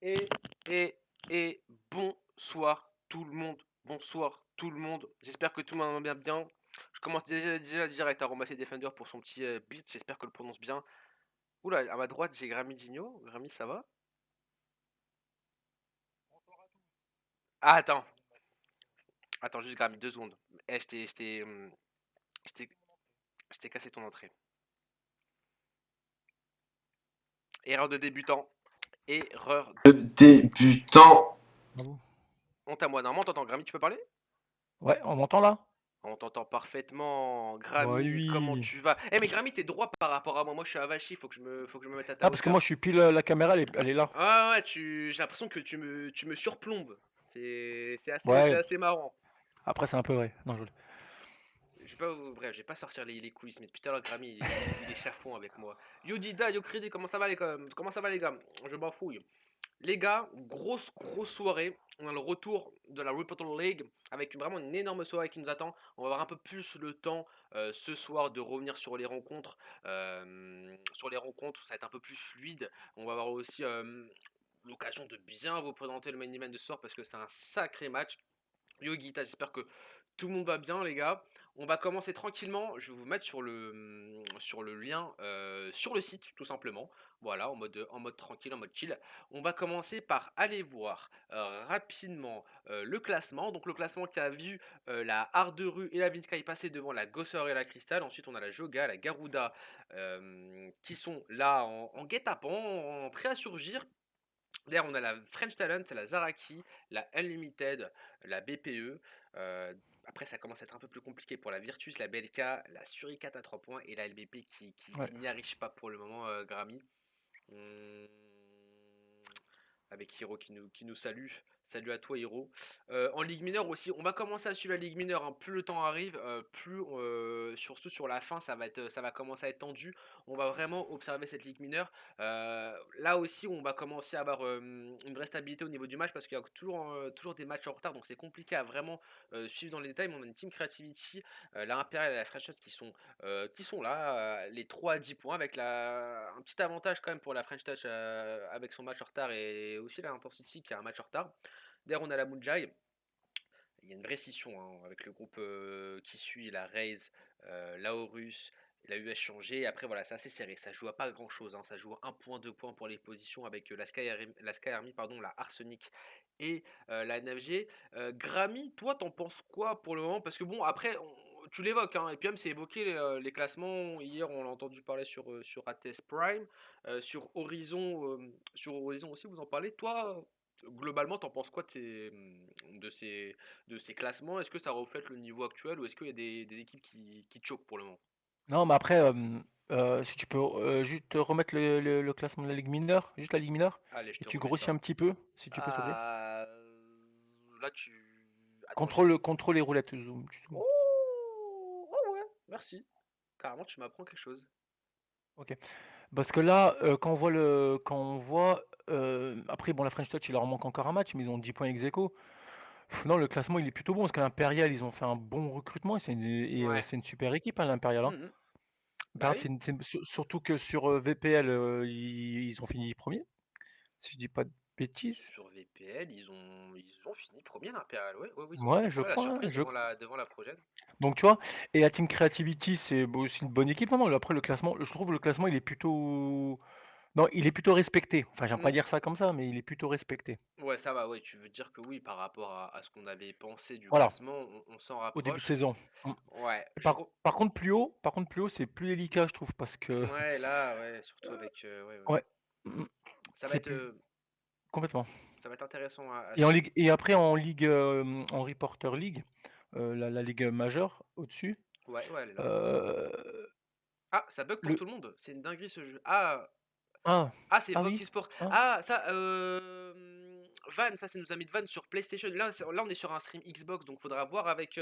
Et, et, et bonsoir tout le monde. Bonsoir tout le monde. J'espère que tout le monde va bien. Je commence déjà direct à ramasser Defender pour son petit beat. J'espère que je le prononce bien. Oula, à ma droite, j'ai Grammy. Grammy, ça va? Ah, attends. Attends, juste Grammy, 2 secondes. Eh, je t'ai- je t'ai cassé ton entrée. Erreur de débutant. Erreur de débutant. Ah bon? Honte à moi. Normalement, t'entends Grammy, tu peux parler? Ouais, on m'entend là? On t'entend parfaitement. Bah Grammy, comment oui. tu vas? Eh, mais Grammy, t'es droit par rapport à moi. Moi, je suis avachi, faut que je me mette à ta Ah, parce que moi hauteur. je suis pile la caméra, elle est là. Ah ouais, j'ai l'impression que tu me surplombes. C'est Ouais, assez marrant. après c'est un peu vrai. Non, Je vais pas, bref, je vais pas sortir les coulisses, mais depuis tout à l'heure, Grammy, il est chafouin avec moi. Yo Dida, yo Crédit, comment ça va les gars? Je m'en fouille. Les gars, grosse soirée. On a le retour de la Reportal League avec vraiment une énorme soirée qui nous attend. On va avoir un peu plus le temps ce soir de revenir sur les rencontres. Ça va être un peu plus fluide. On va avoir aussi l'occasion de bien vous présenter le main event de ce soir parce que c'est un sacré match. Yo Guita, j'espère que tout le monde va bien les gars. On va commencer tranquillement. Je vais vous mettre sur le lien sur le site tout simplement. Voilà, en mode tranquille, en mode chill. On va commencer par aller voir rapidement le classement. Donc le classement qui a vu la Arduru et la Vinsky passer devant la Gosser et la Crystal. Ensuite on a la Joga, la Garuda qui sont là en guet-apens, en prêt à surgir. D'ailleurs, on a la French Talent, la Zaraki, la Unlimited, la BPE. Euh, Après, ça commence à être un peu plus compliqué pour la Virtus, la BLK, la Suricat à 3 points et la LBP ouais. qui n'y arrive pas pour le moment, Grammy. Hum, Avec Hiro qui nous salue. Salut à toi Hiro. En Ligue mineure aussi, on va commencer à suivre la Ligue mineure, hein. Plus le temps arrive, plus surtout sur la fin, ça va commencer à être tendu. On va vraiment observer cette Ligue mineure. Là aussi, on va commencer à avoir une vraie stabilité au niveau du match parce qu'il y a toujours des matchs en retard, donc c'est compliqué à vraiment suivre dans les détails. Mais on a une Team Creativity, la Imperial et la French Shot qui sont là, les 3 à 10 points, avec un petit avantage quand même pour la French Touch avec son match en retard et aussi la Intensity qui a un match en retard. D'ailleurs, on a la Moonjai. Il y a une vraie scission hein, avec le groupe qui suit, la Raze, la Horus, la US changé. Et après, voilà, c'est assez serré. Ça joue à pas grand chose. Hein. Ça joue 1 point, 2 points pour les positions avec la Sky Army, pardon, la Arsenic et la NFG. Grammy, toi, t'en penses quoi pour le moment? Parce que bon, après, tu l'évoques, hein, et puis même, c'est évoqué les classements. Hier, on l'a entendu parler sur ATS Prime, sur Horizon aussi, vous en parlez. Toi, globalement, t'en penses quoi de ces classements? Est-ce que ça reflète le niveau actuel ou est-ce qu'il y a des équipes qui choquent pour le moment? Non, mais après, si tu peux juste remettre le classement de la Ligue mineure, juste la Ligue mineure, Allez, je et te tu remets grossis ça. un petit peu, si tu peux, s'il te plaît. Ah, là, tu... Attends, Contrôle les roulettes, tu zoomes. Oh, oh ouais, merci. Carrément, tu m'apprends quelque chose. Ok. Parce que là, après, bon, la French Touch, il leur manque encore un match, mais ils ont 10 points ex aequo. Non, le classement, il est plutôt bon, parce que l'Impérial, ils ont fait un bon recrutement, Ouais. c'est une super équipe, hein, l'Impérial. Hein. Mhm. Bah L'Impérial, oui. surtout que sur VPL, ils ont fini premier, si je dis pas de bêtises. Sur VPL, ils ont fini premier l'Impérial. Ouais, ouais, ouais, ils ont fini Ouais, je premier. La crois, hein, surprise devant la Progène. Donc tu vois, et la Team Creativity, c'est aussi une bonne équipe. Non, non, après le classement, je trouve le classement, il est plutôt... Non, il est plutôt respecté. Enfin, j'aime pas dire ça comme ça, mais il est plutôt respecté. Ouais, ça va, ouais, tu veux dire que oui, par rapport à ce qu'on avait pensé du Voilà, classement, on s'en au début de rapproche. saison. Mm. Ouais, Et par contre, plus haut, c'est plus délicat, je trouve, parce que... ouais, là, ouais, surtout avec, ouais, ouais. Ouais, mm, Ça va c'est être, plus... Complètement. ça va être intéressant à Et, en suivre. ligue, et après, en ligue, en Reporter League, la ligue majeure, au-dessus, Ouais, ouais, elle est là. euh, Ah, ça bug pour le... tout le monde. C'est une dinguerie ce jeu. Ah, Ah, ah, c'est ah Vox oui, eSport. ah, Ah, ça, Van, ça, c'est nos amis de Van sur PlayStation. Là, on est sur un stream Xbox, donc faudra voir avec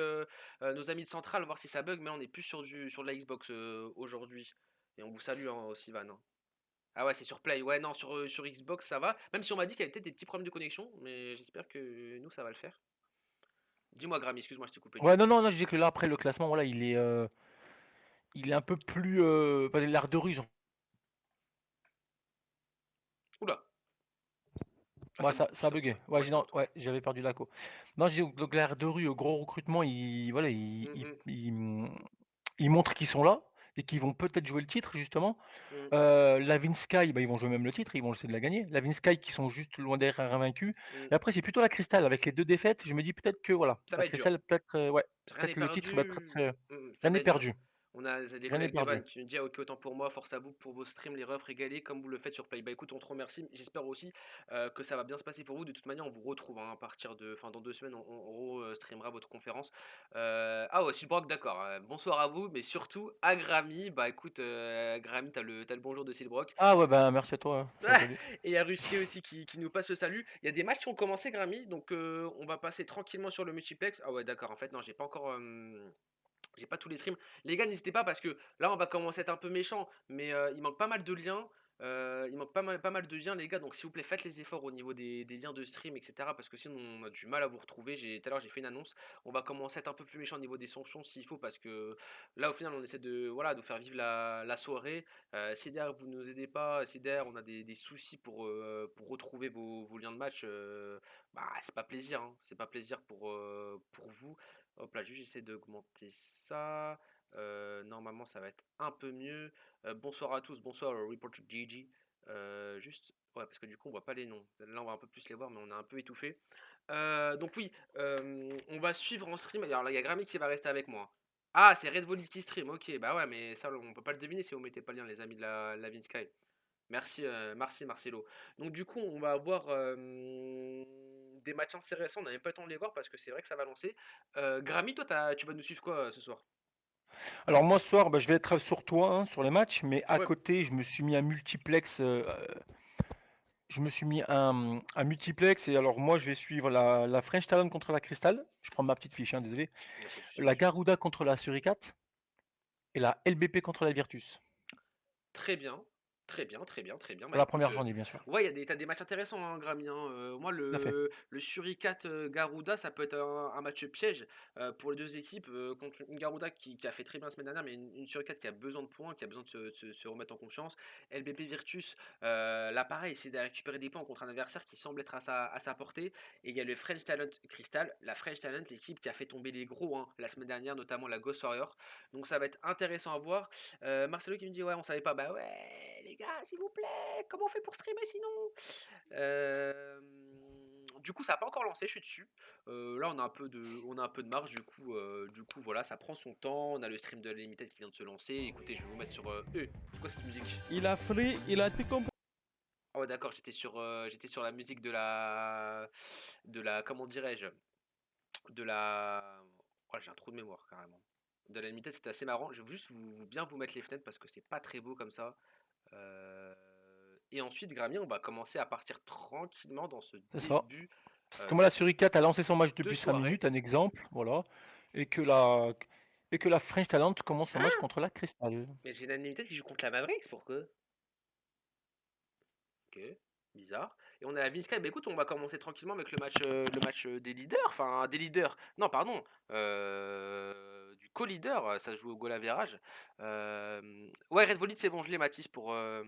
nos amis de Central, voir si ça bug. Mais là, on est plus sur de la Xbox aujourd'hui. Et on vous salue hein, aussi, Van. Hein. Ah ouais, c'est sur Play. Ouais, non, sur Xbox, ça va. Même si on m'a dit qu'il y avait peut-être des petits problèmes de connexion, mais j'espère que nous, ça va le faire. Dis-moi, Grammy, excuse-moi, je t'ai coupé du ouais, coup. non, non, non, je dis que là, après, le classement, voilà, il est un peu plus... l'art de rue, Oula, Ah, Ouais, c'est bon, ça a j'étais buggé. entendu. Ouais, Ouais, j'ai j'étais non, entendu. ouais, j'avais perdu la co. Non, je dis donc l'air de rue, gros recrutement, ils voilà, Mmh mh. ils montrent qu'ils sont là et qu'ils vont peut-être jouer le titre justement. Mmh. Lavinsky, bah, ils vont jouer même le titre, ils vont essayer de la gagner. Lavinsky qui sont juste loin derrière invaincus Mmh. et après c'est plutôt la Crystal avec les 2 défaites, je me dis peut-être que voilà, Ça la va être dur. Crystal peut-être, ouais, Rien n'est peut-être le titre va être perdu. très Ça rien va n'est être dur. perdu, On a des rien n'est collègues de perdu. Vannes qui nous disent: «Ah OK, autant pour moi, force à vous pour vos streams, les refs régalés comme vous le faites sur Play». Bah écoute, on te remercie. J'espère aussi, que ça va bien se passer pour vous. De toute manière, on vous retrouve, hein, à partir de enfin dans 2 semaines, on streamera votre conférence. Ah ouais, Silbrock, d'accord, bonsoir à vous, mais surtout à Gramy. Bah écoute, Gramy, t'as le bonjour de Silbrock. Ah ouais, bah, merci à toi, hein, ça salut. Et il y a Russier aussi qui nous passe le salut. Il y a des matchs qui ont commencé, Grammy, donc on va passer tranquillement sur le multiplex. Ah ouais, d'accord, en fait, non, j'ai pas encore. J'ai pas tous les streams. Les gars, n'hésitez pas parce que là, on va commencer à être un peu méchant, mais il manque pas mal de liens. Il manque pas mal de liens, les gars. Donc, s'il vous plaît, faites les efforts au niveau des liens de stream, etc. Parce que sinon, on a du mal à vous retrouver. Tout à l'heure, j'ai fait une annonce. On va commencer à être un peu plus méchant au niveau des sanctions s'il faut. Parce que là, au final, on essaie de, voilà, de faire vivre la soirée. Si derrière, vous nous aidez pas, si derrière, on a des soucis pour retrouver vos liens de match, bah, c'est pas plaisir, hein. C'est pas plaisir pour vous. Hop là, juste j'essaie d'augmenter ça. Normalement, ça va être un peu mieux. Bonsoir à tous, bonsoir Reporter Gigi. Juste, ouais, parce que du coup, on voit pas les noms. Là, on va un peu plus les voir, mais on est un peu étouffé. Donc oui, on va suivre en stream. Alors là, il y a Grammy qui va rester avec moi. Ah, c'est Red Volley qui stream. Ok, bah ouais, mais ça, on peut pas le deviner si vous mettez pas le lien, les amis de la Sky. Merci, merci Marcelo. Donc du coup, on va avoir des matchs intéressants. On n'a même pas le temps de les voir parce que c'est vrai que ça va lancer. Grammy, toi, tu vas nous suivre quoi ce soir? Alors moi ce soir, bah, je vais être sur toi, hein, sur les matchs, mais à Ouais, côté, je me suis mis un multiplex, je me suis mis un multiplex et alors moi je vais suivre la French Talon contre la Crystal. Je prends ma petite fiche, hein, désolé. y a pas de souci, La monsieur. Garuda contre la Suricate et la LBP contre la Virtus. Très bien, très bien, très bien, très bien. Pour Bah la écoute, première journée, bien sûr. ouais, t'as des matchs intéressants, hein, Grammy, hein. Moi, Tout à fait. le Suricate Garuda, ça peut être un match piège pour les deux équipes contre une Garuda qui a fait très bien la semaine dernière, mais une Suricate qui a besoin de points, qui a besoin de se remettre en confiance. LBP Virtus, là pareil, c'est de récupérer des points contre un adversaire qui semble être à sa portée. Et il y a le French Talent Crystal, la French Talent, l'équipe qui a fait tomber les gros, hein, la semaine dernière, notamment la Ghost Warrior. Donc ça va être intéressant à voir. Marcelo qui me dit ouais on savait pas, bah ouais les gars s'il vous plaît, comment on fait pour streamer sinon? Du coup ça a pas encore lancé, je suis dessus. Là on a un peu de marge du coup voilà ça prend son temps, on a le stream de Limited qui vient de se lancer. Écoutez je vais vous mettre sur c'est quoi cette musique? Il a free, il a tout compris. Ah ouais d'accord j'étais sur la musique de la comment dirais-je? De la oh j'ai un trou de mémoire carrément. De la Limited c'était assez marrant, je vais juste bien vous mettre les fenêtres parce que c'est pas très beau comme ça. Euh, et ensuite, Grammy, on va commencer à partir tranquillement dans ce C'est ça. début Parce que moi la Suricate a lancé son match de depuis 5 soirée. minutes, un exemple, voilà. Et que la et que la French Talent commence son match Hein? contre la Crystal. Mais j'ai l'unanimité qui joue contre la Mavericks, pourquoi? Ok, bizarre. Et on a la Vinsky. Bah écoute, on va commencer tranquillement avec le match des leaders. Enfin, des leaders. Non, pardon. Du co-leader. Ça se joue au goal average. Ouais, Red Volley, c'est bon, je l'ai, Mathis, pour le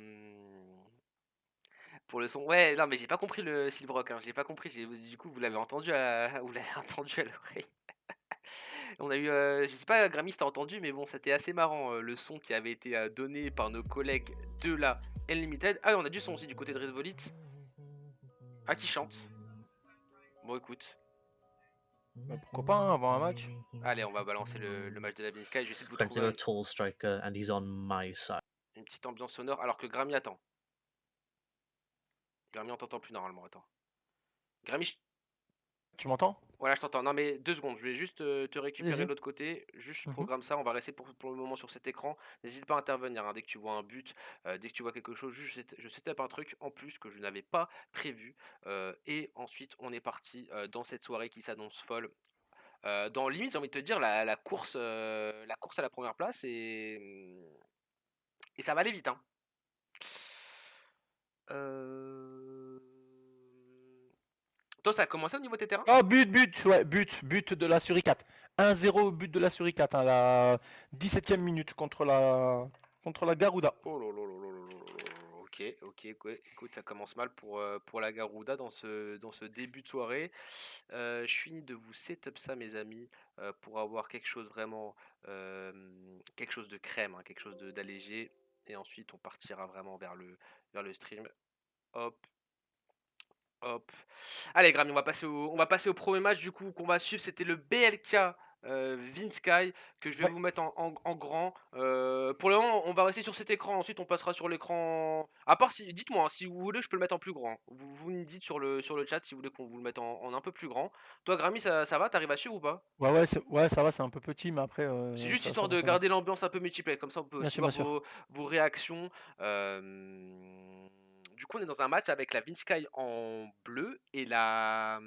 son. Ouais, non, mais j'ai pas compris le Silvrock, hein. J'ai pas compris. Du coup, vous l'avez entendu vous l'avez entendu à l'oreille. On a eu, je sais pas, Grammy, si t'as entendu, mais bon, c'était assez marrant le son qui avait été donné par nos collègues de la Unlimited. Ah, on a du son aussi du côté de Red Volit. Ah, qui chante. Bon, écoute. Bah, pourquoi pas, hein, avant un match? Allez, on va balancer le match de la Sky. Je vais essayer de vous trouver Friends of a tall striker, and he's on my side. une petite ambiance sonore alors que Grammy attend. Grammy, on t'entend plus normalement, attends. Grammy, Tu m'entends? voilà, je t'entends. Non, mais 2 secondes, je vais juste te récupérer Vas-y. de l'autre côté. Juste, je Mmh. programme ça. On va rester pour le moment sur cet écran. N'hésite pas à intervenir hein, dès que tu vois un but, dès que tu vois quelque chose. Juste, je setup un truc en plus que je n'avais pas prévu. Et ensuite, on est parti dans cette soirée qui s'annonce folle. Dans limite, j'ai envie de te dire, la course à la première place et ça va aller vite. Hein. Euh... Toi, ça a commencé au niveau de tes terrains? Ah, ouais, but de la Suricate. 1-0 but de la Suricate, à la 17e minute contre la Garuda. Oh là là là là là là là là, ok. Écoute, ça commence mal pour la Garuda dans ce début de soirée. Je finis de vous setup ça, mes amis, pour avoir quelque chose vraiment, quelque chose de crème, hein, quelque chose d'allégé. Et ensuite, on partira vraiment vers le stream. Hop, hop. Allez, Grammy, on va passer au premier match du coup qu'on va suivre. C'était le BLK Vinsky que je vais Ouais, vous mettre en grand. Pour le moment, on va rester sur cet écran. Ensuite, on passera sur l'écran. À part si, dites-moi, hein, si vous voulez, je peux le mettre en plus grand. Vous me dites sur le chat si vous voulez qu'on vous le mette en un peu plus grand. Toi, Grammy, ça va? T'arrives à suivre ou pas? ouais, ça va, c'est un peu petit, mais après, C'est juste ça histoire va, de ça va. garder l'ambiance un peu multiplayer, comme ça on peut Bien aussi sûr, voir bien sûr. vos réactions. Du coup, on est dans un match avec la Vinsky en bleu et la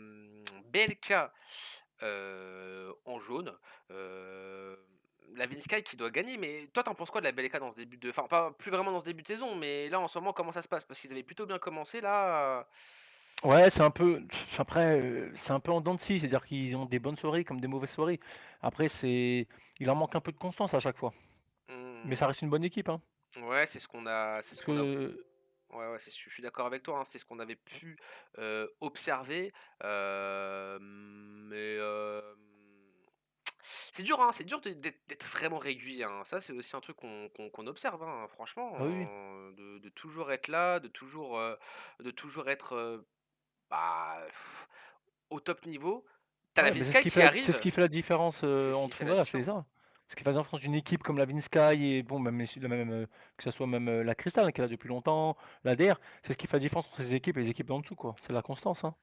BLK en jaune. Euh, la Vinsky qui doit gagner, mais toi t'en penses quoi de la BLK dans ce début de... Enfin, pas plus vraiment dans ce début de saison, mais là en ce moment, comment ça se passe? Parce qu'ils avaient plutôt bien commencé, là... Ouais, c'est un peu. Après, c'est un peu en dents de scie, c'est-à-dire qu'ils ont des bonnes soirées comme des mauvaises soirées. Après, il en manque un peu de constance à chaque fois. Mais ça hmm, reste une bonne équipe, hein. ouais, c'est ce qu'on a... C'est ce Parce qu'on a... que, Ouais, ouais, je suis d'accord avec toi, hein, c'est ce qu'on avait pu observer. Mais c'est dur d'être vraiment régulier, hein. Ça, c'est aussi un truc qu'on observe, hein, franchement, ah oui, oui. de toujours être là, de toujours être bah, au top niveau. T'as la Ouais, mais Vinsky qui c'est ce arrive, qui fait la différence c'est ce qui fait entre. la Voilà, c'est différence. ça. Ce qui fait la différence d'une équipe comme la Vinsky et bon, même, que ce soit même la Crystal, hein, qui est là depuis longtemps, la DR, c'est ce qui fait la différence entre ces équipes et les équipes d'en dessous, quoi. C'est la constance, hein.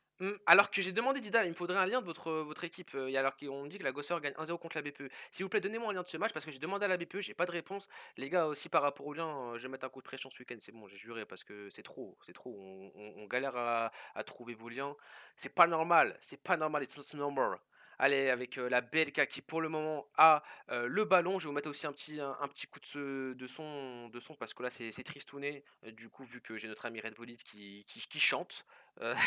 Alors que j'ai demandé Dida, il me faudrait un lien de votre équipe. Alors qu'on me dit que la Gosseur gagne 1-0 contre la BPE. S'il vous plaît, donnez-moi un lien de ce match parce que j'ai demandé à la BPE, j'ai pas de réponse. Les gars, aussi par rapport au lien, je vais mettre un coup de pression ce week-end, c'est bon, j'ai juré parce que c'est trop, c'est trop. On galère à trouver vos liens. C'est pas normal, it's not normal. Allez, avec la BLK qui pour le moment a le ballon. Je vais vous mettre aussi un petit coup de son parce que là c'est tristouné. Du coup, vu que j'ai notre ami Red Volit qui chante.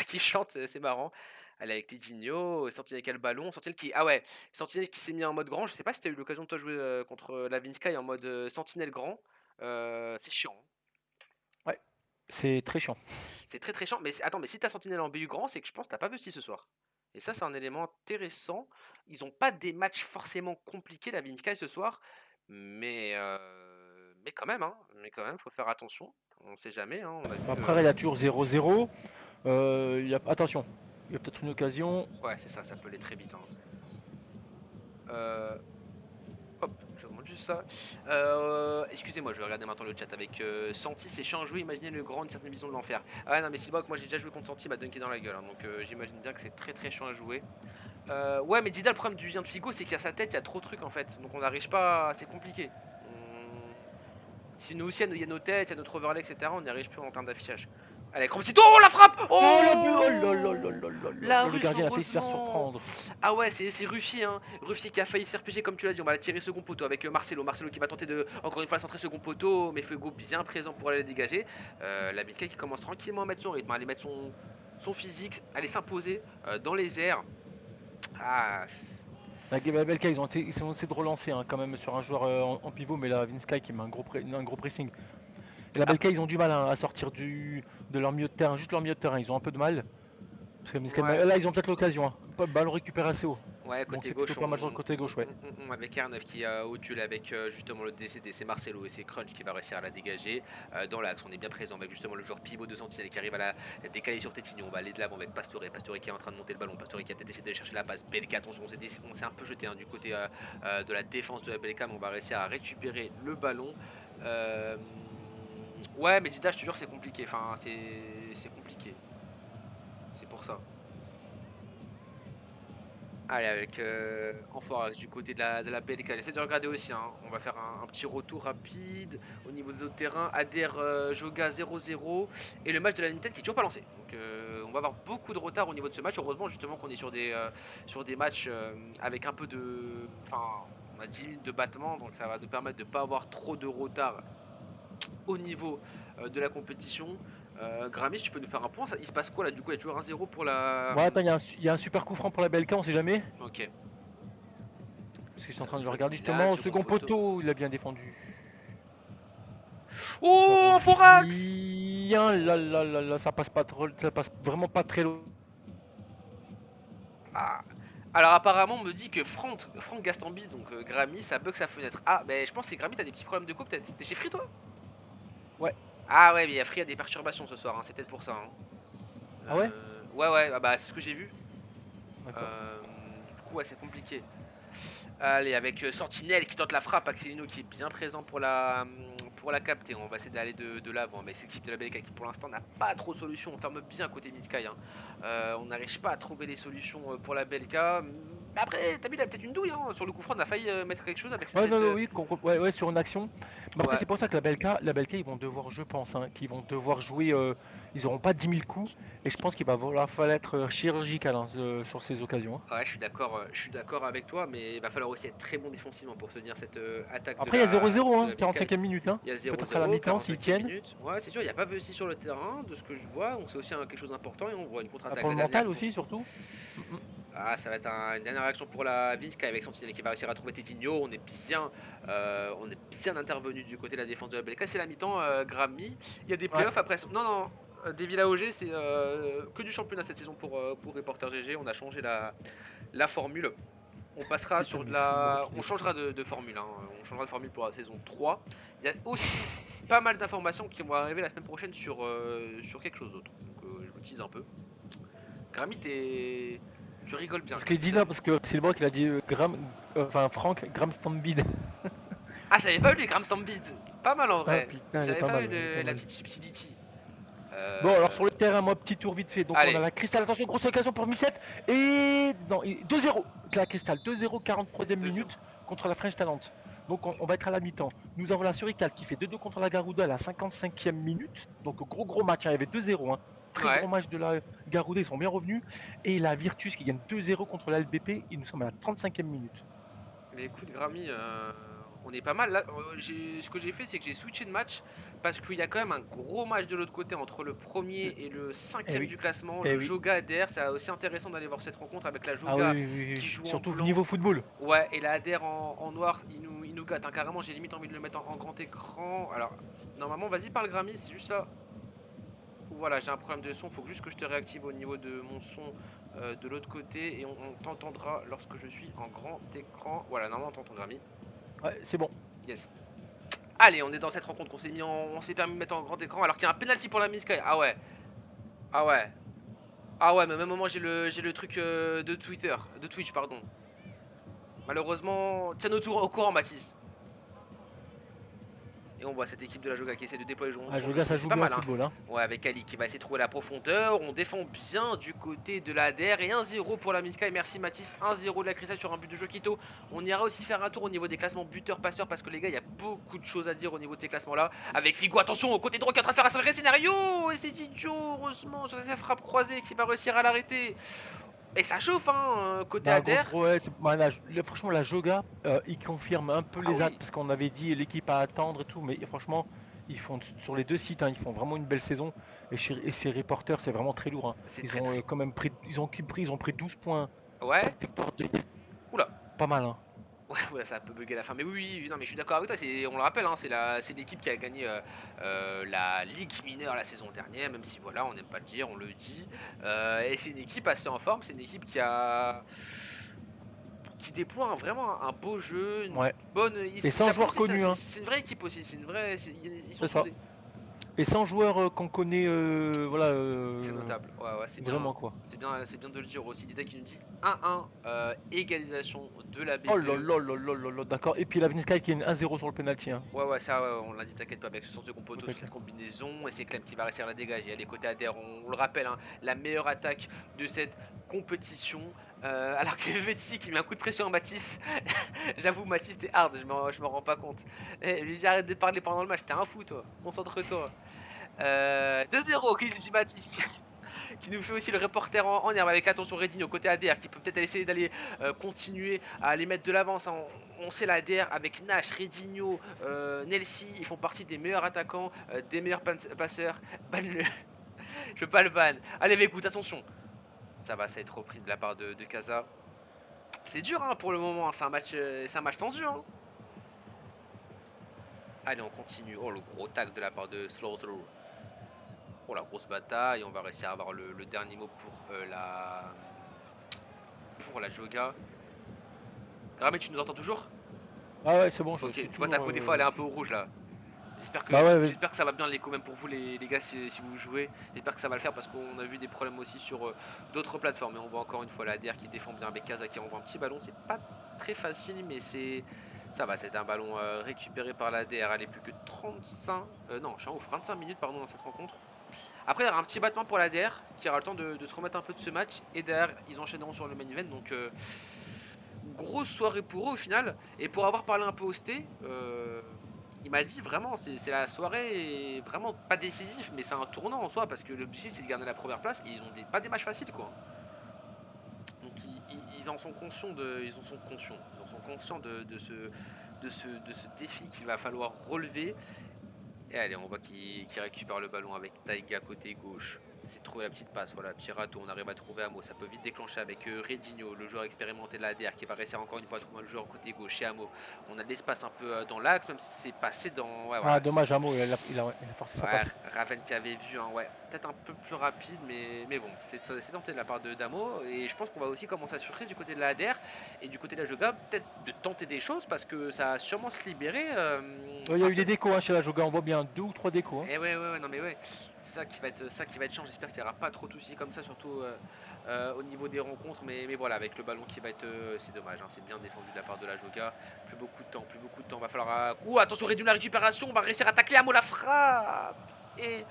Qui chante, c'est marrant. Elle est avec Tidinho, Sentinelle qui a le ballon, Sentinelle qui. Ah ouais, Sentinelle qui s'est mis en mode grand. Je sais pas si t'as eu l'occasion de toi jouer contre la Vinsky en mode Sentinelle grand. C'est chiant, hein. Ouais, c'est très chiant. C'est très très chiant. Mais attends, mais si t'as Sentinelle en BU grand, c'est que je pense que t'as pas vu ce soir. Et ça, c'est un élément intéressant. Ils ont pas des matchs forcément compliqués, la Vinsky ce soir. Mais quand même, hein. Mais quand même, faut faire attention. On sait jamais, hein. On a vu. Après, il y a toujours 0-0. Attention, il y a peut-être une occasion. Ouais, c'est ça, ça peut aller très vite, hein. Euh, Hop, je remonte juste ça. Excusez-moi, je vais regarder maintenant le chat avec Santi, c'est chiant à jouer, imaginez le grand, une certaine vision de l'enfer. Ah non mais Silbok, moi j'ai déjà joué contre Santi, il m'a dunké dans la gueule, hein, donc j'imagine bien que c'est très très chiant à jouer. Ouais mais Dida, le problème du lien de Figo c'est qu'à sa tête il y a trop de trucs en fait, donc on n'arrive pas, c'est compliqué. Si nous aussi il y a nos têtes, il y a notre overlay etc, on n'y arrive plus en termes d'affichage. Allez, Chromcito, oh la frappe. Oh oh là là Oh, là là là la là, le ruffe gardien a failli se faire heureusement. surprendre. Ah ouais, c'est Ruffier, hein. Ruffier qui a failli se faire piéger comme tu l'as dit. On va la tirer second poteau avec Marcelo. Marcelo qui va tenter de, encore une fois, centrer second poteau. Mais Fuego bien présent pour aller la dégager. La Biscay qui commence tranquillement à mettre son rythme, à aller mettre son physique, aller s'imposer dans les airs. Ah, La Belka, ils ont essayé de relancer, hein, quand même sur un joueur en pivot, mais la Vinsky qui met un gros pressing. Et la ah, Belka, ils ont du mal, hein, à sortir de leur milieu de terrain, juste leur milieu de terrain. Ils ont un peu de mal. Parce que ouais. là, ils ont peut-être l'occasion, hein. Ballon récupéré assez haut. Ouais, Donc côté c'est plutôt gauche, pas mal sur le côté gauche, ouais. avec R9 qui a au duel avec justement le décédé, c'est Marcelo et c'est Crunch qui va réussir à la dégager. Dans l'axe, on est bien présent avec justement le joueur pivot de Sentinelle qui arrive à la décaler sur Tetignon. On va aller de l'avant avec Pastore. Pastore qui est en train de monter le ballon. Pastore qui a peut-être essayé d'aller chercher la passe. Belka, attention, on s'est un peu jeté, hein, du côté de la défense de la Belka, mais on va réussir à récupérer le ballon. Euh, ouais, mais Dida, je te jure, c'est compliqué. Enfin, c'est compliqué. C'est pour ça. Allez, avec Enfoirax du côté de la BLK. J'essaie de regarder aussi, hein. On va faire un petit retour rapide au niveau des autres terrains. Ader Joga 0-0. Et le match de la Limited qui est toujours pas lancé. Donc on va avoir beaucoup de retard au niveau de ce match. Heureusement justement qu'on est sur des matchs avec un peu de... Enfin, on a 10 minutes de battement. Donc ça va nous permettre de ne pas avoir trop de retard au niveau de la compétition. Gramis, tu peux nous faire un point? Il se passe quoi là? Du coup, il y a toujours 1-0 pour la... Ouais, attends, il y a un super coup franc pour la Belka, on sait jamais. Ok. Parce que je suis en Ça train de le joue regarder Milan, justement. Au second second poteau. poteau, il a bien défendu. Oh, Forax! Bien, là, là, là, là, ça passe pas trop, ça passe vraiment pas très loin. Ah. Alors apparemment on me dit que Franck Gastambi, donc Grammy, ça bug sa fenêtre. Ah, mais je pense que c'est Grammy, t'as des petits problèmes de coupe peut-être. T'es chez Free toi? Ouais. Ah ouais, mais il y a Free a des perturbations ce soir, hein, c'est peut-être pour ça. Hein. Ah ouais? Ouais, ouais, ah bah c'est ce que j'ai vu. D'accord. Du coup, ouais, c'est compliqué. Allez, avec Sentinelle qui tente la frappe, Axelino qui est bien présent pour la capter. On va essayer d'aller de l'avant. Mais cette équipe de la Belka qui pour l'instant n'a pas trop de solutions. On ferme bien côté Midsky. Hein. On n'arrive pas à trouver les solutions pour la Belka. Mais après, t'as vu, il a peut-être une douille. Hein. Sur le coup franc, on a failli mettre quelque chose avec cette Ouais, tête. non, non, oui, ouais, ouais, sur une action. Mais après, Ouais, c'est pour ça que la Belka, ils vont devoir, je pense, hein, qu'ils vont devoir jouer. Ils auront pas 10 000 coups. Et je pense qu'il va falloir être chirurgical hein, sur ces occasions. Hein. ouais, je suis d'accord avec toi, mais il va falloir aussi être très bon défensivement pour tenir cette attaque Après, il y a 0-0, de hein, la Midsky. 45e minute. Hein. Il y a Peut-être à la 0-0, mi-temps s'ils 45e tiennent. minute. Ouais, c'est sûr, il n'y a pas Vessi sur le terrain, de ce que je vois. Donc c'est aussi quelque chose d'important et on voit une contre-attaque. Pour La le dernière mental pour... aussi, surtout. Mm. Ah, ça va être une dernière action pour la Vinska avec Sentinelle qui va réussir à trouver Tedinho. On est bien intervenu du côté de la défense de la Belka. C'est la mi-temps, Grammy. Il y a des Ouais. playoffs après. Non, non, des Villa OG, c'est que du championnat cette saison pour Reporter GG. On a changé la formule. On passera Putain, sur de mais c'est moi la. qui On l'ai changera de formule. Hein. On changera de formule pour la saison 3. Il y a aussi pas mal d'informations qui vont arriver la semaine prochaine sur quelque chose d'autre. Donc je vous tease un peu. Grammy, tu rigoles bien. Parce Qu'est-ce qu'il que dit t'as là, vu? parce que c'est le bras qu'il a dit enfin Franck, Gram Stambide. Ah, j'avais pas eu les Gram Stambid. Pas mal en Ah vrai. putain, elle est J'avais pas pas eu mal, elle est pas la mal. petite subtility. Bon, alors Euh... sur le terrain, moi, petit tour vite fait. Donc on a Allez, la Cristal, attention, grosse occasion pour Missette. Et non, 2-0, la Cristal, 2-0, 43e 2-0. minute contre la French Talent. Donc on va être à la mi-temps. Nous avons la Surical qui fait 2-2 contre la Garuda à la 55e minute. Donc gros match, hein, il y avait 2-0. Hein. Très gros Ouais. match de la Garuda, ils sont bien revenus. Et la Virtus qui gagne 2-0 contre la LBP, et nous sommes à la 35e minute. Mais écoute, Grammy, on est pas mal. Là, ce que j'ai fait, c'est que j'ai switché de match parce qu'il y a quand même un gros match de l'autre côté entre le premier et le Eh cinquième oui, du classement, eh le oui. Joga ADR. C'est aussi intéressant d'aller voir cette rencontre avec la Ah oui, Joga oui, oui, qui oui. joue en Surtout blanc. niveau football. Ouais, et la ADR en noir, il nous gâte. Hein, carrément, j'ai limite envie de le mettre en grand écran. Alors, normalement, vas-y, parle Grammy, c'est juste là. Voilà, j'ai un problème de son, faut juste que je te réactive au niveau de mon son de l'autre côté et on t'entendra lorsque je suis en grand écran. Voilà, normalement on t'entend Grammy. Ouais, c'est bon. Yes. Allez, on est dans cette rencontre qu'on s'est mis on s'est permis de mettre en grand écran alors qu'il y a un penalty pour la Minsky. Ah ouais. Ah ouais. Ah ouais, mais au même moment j'ai le truc de Twitter, de Twitch pardon. Malheureusement, tiens-nous au courant Mathis. Et on voit cette équipe de la Joga qui essaie de déployer Ah, son jeu, Joga, ça c'est joue pas bien au mal hein. football. Hein. Ouais, avec Ali qui va essayer de trouver la profondeur, on défend bien du côté de la DER et 1-0 pour la Minsky, merci Mathis, 1-0 de la Cristal sur un but de Jokito. On ira aussi faire un tour au niveau des classements buteurs-passeurs parce que les gars, il y a beaucoup de choses à dire au niveau de ces classements-là. Avec Figo, attention, au côté droit qui est en train de faire un sacré scénario et c'est Didio, heureusement, sur sa frappe croisée qui va réussir à l'arrêter. Et ça chauffe, hein, côté Non, ADER. ouais, franchement, la Joga, il confirme un peu Ah les oui, actes, parce qu'on avait dit l'équipe à attendre et tout, mais franchement, ils font sur les deux sites, hein, ils font vraiment une belle saison. Et chez Reporters, c'est vraiment très lourd. Hein. c'est Ils très ont très... quand même ils ont pris 12 points. Ouais. Oula. Pas mal, hein. Ouais, ouais, ça a un peu bugué à la fin. Mais oui, oui, non, mais je suis d'accord avec toi. On le rappelle, hein, c'est l'équipe qui a gagné la Ligue mineure la saison dernière, même si voilà, on n'aime pas le dire, on le dit. Et c'est une équipe assez en forme. C'est une équipe qui déploie vraiment un beau jeu, une Ouais. bonne. Et sans J'approuve joueurs aussi, connus, hein. c'est une vraie équipe aussi. C'est une vraie. Ils sont C'est ça. soudés. Et sans joueurs qu'on connaît, voilà, C'est notable. Ouais, ouais, c'est bien. vraiment quoi. C'est bien de le dire aussi. Dita qui nous dit 1-1, égalisation de la Oh là BPE. là là là là là, d'accord. Et puis la Sky qui est 1-0 sur le penalty. Hein. Ouais, ouais, ça, ouais, on l'a dit, t'inquiète pas, avec ce sens de compoto Tout à sur fait. cette combinaison, et c'est Clem qui va réussir à la dégager. Elle est côté Adair, on le rappelle, hein, la meilleure attaque de cette compétition. Alors que Vetsi qui met un coup de pression à Matisse. J'avoue, Matisse, t'es hard, je m'en rends pas compte. Lui, arrête de parler pendant le match, t'es un fou, toi. Concentre-toi. 2-0, Chris Matisse qui nous fait aussi le reporter en herbe avec attention Redinho côté ADR qui peut peut-être essayer d'aller continuer à les mettre de l'avance. Hein. On sait la ADR avec Nash, Redinho, Nelsi, ils font partie des meilleurs attaquants, des meilleurs passeurs. Ban-le. Je veux pas le ban. Allez, écoute, attention. Ça va être repris de la part de Casa. C'est dur hein, pour le moment, hein. C'est un match tendu. Hein. Allez, on continue. Oh, le gros tag de la part de Slaughter. Oh, la grosse bataille. On va réussir à avoir le dernier mot pour la Joga. Grammy, tu nous entends toujours? Ah ouais, c'est bon, je Ok, suis je vois ta toujours. co des fois, elle est un peu au rouge là. J'espère Bah ouais, ouais. j'espère que ça va bien l'écho même pour vous les gars si vous jouez. J'espère que ça va le faire parce qu'on a vu des problèmes aussi sur d'autres plateformes. Et on voit encore une fois la DR qui défend bien avec Kaza qui envoie un petit ballon. C'est pas très facile mais ça va. C'est un ballon récupéré par la DR. Elle est plus que 35. Non, je suis en ouf. 25 minutes pardon dans cette rencontre. Après il y aura un petit battement pour la DR qui aura le temps de se remettre un peu de ce match. Et derrière ils enchaîneront sur le main event. Donc grosse soirée pour eux au final. Et pour avoir parlé un peu au Sté, il m'a dit vraiment, c'est la soirée, vraiment pas décisif, mais c'est un tournant en soi, parce que l'objectif c'est de garder la première place, et ils ont pas des matchs faciles quoi. Donc ils en sont conscients de ce défi qu'il va falloir relever. Et allez, on voit qu'il récupère le ballon avec Taiga côté gauche. C'est trouver la petite passe, voilà, petit râteau, on arrive à trouver Amo, ça peut vite déclencher avec Redinho, le joueur expérimenté de la DR qui va réussir encore une fois à trouver le joueur côté gauche chez Amo. On a de l'espace un peu dans l'axe, même si c'est passé dans... Ouais, Ah, voilà. dommage, Amo, il a forcé sa Ouais, passe. Raven qui avait vu, hein, ouais, peut-être un peu plus rapide, mais bon, c'est tenté de la part de Damo. Et je pense qu'on va aussi commencer à surprise du côté de la ADR et du côté de la Joga, peut-être de tenter des choses parce que ça va sûrement se libérer. Il y a Enfin, eu des décos hein, chez la Joga, on voit bien 2 ou 3 décos. Hein. et ouais, non mais ouais, c'est ça qui va être chiant. J'espère qu'il n'y aura pas trop de soucis comme ça, surtout au niveau des rencontres. Mais voilà, avec le ballon qui va être, c'est dommage, hein, c'est bien défendu de la part de la Joga. Plus beaucoup de temps. Va falloir. Ouh, attention, réduire la récupération. On va réussir à tacler Amo la frappe. Et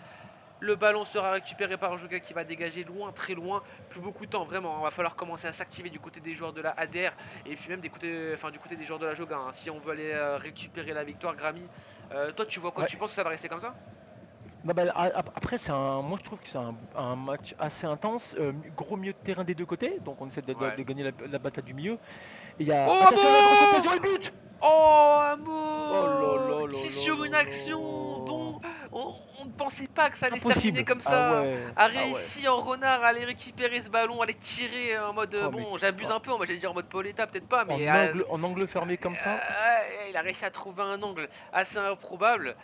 le ballon sera récupéré par Joga qui va dégager loin, très loin. Plus beaucoup de temps, vraiment. Il va falloir commencer à s'activer du côté des joueurs de la ADR et puis même du côté des joueurs de la Joga. Hein. Si on veut aller récupérer la victoire, Grammy, toi tu vois quoi? Ouais. Tu penses que ça va rester comme ça? Bah, après, moi je trouve que c'est un match assez intense. Gros milieu de terrain des deux côtés, donc on essaie Ouais. de gagner la bataille du milieu. Et il y a. Oh, Attention, la grosse Amo! occasion et but. Oh, Oh là Amo! là Qui là là sur une là action là. dont on ne pensait pas que ça allait se terminer Impossible. comme Ah ça, ouais. a Ah ouais. réussi en renard à aller récupérer ce ballon, à aller tirer en mode Oh mais bon, j'abuse un peu, moi j'allais dire en mode Pauletta, peut-être pas, mais en angle fermé comme ça. il a réussi à trouver un angle assez improbable.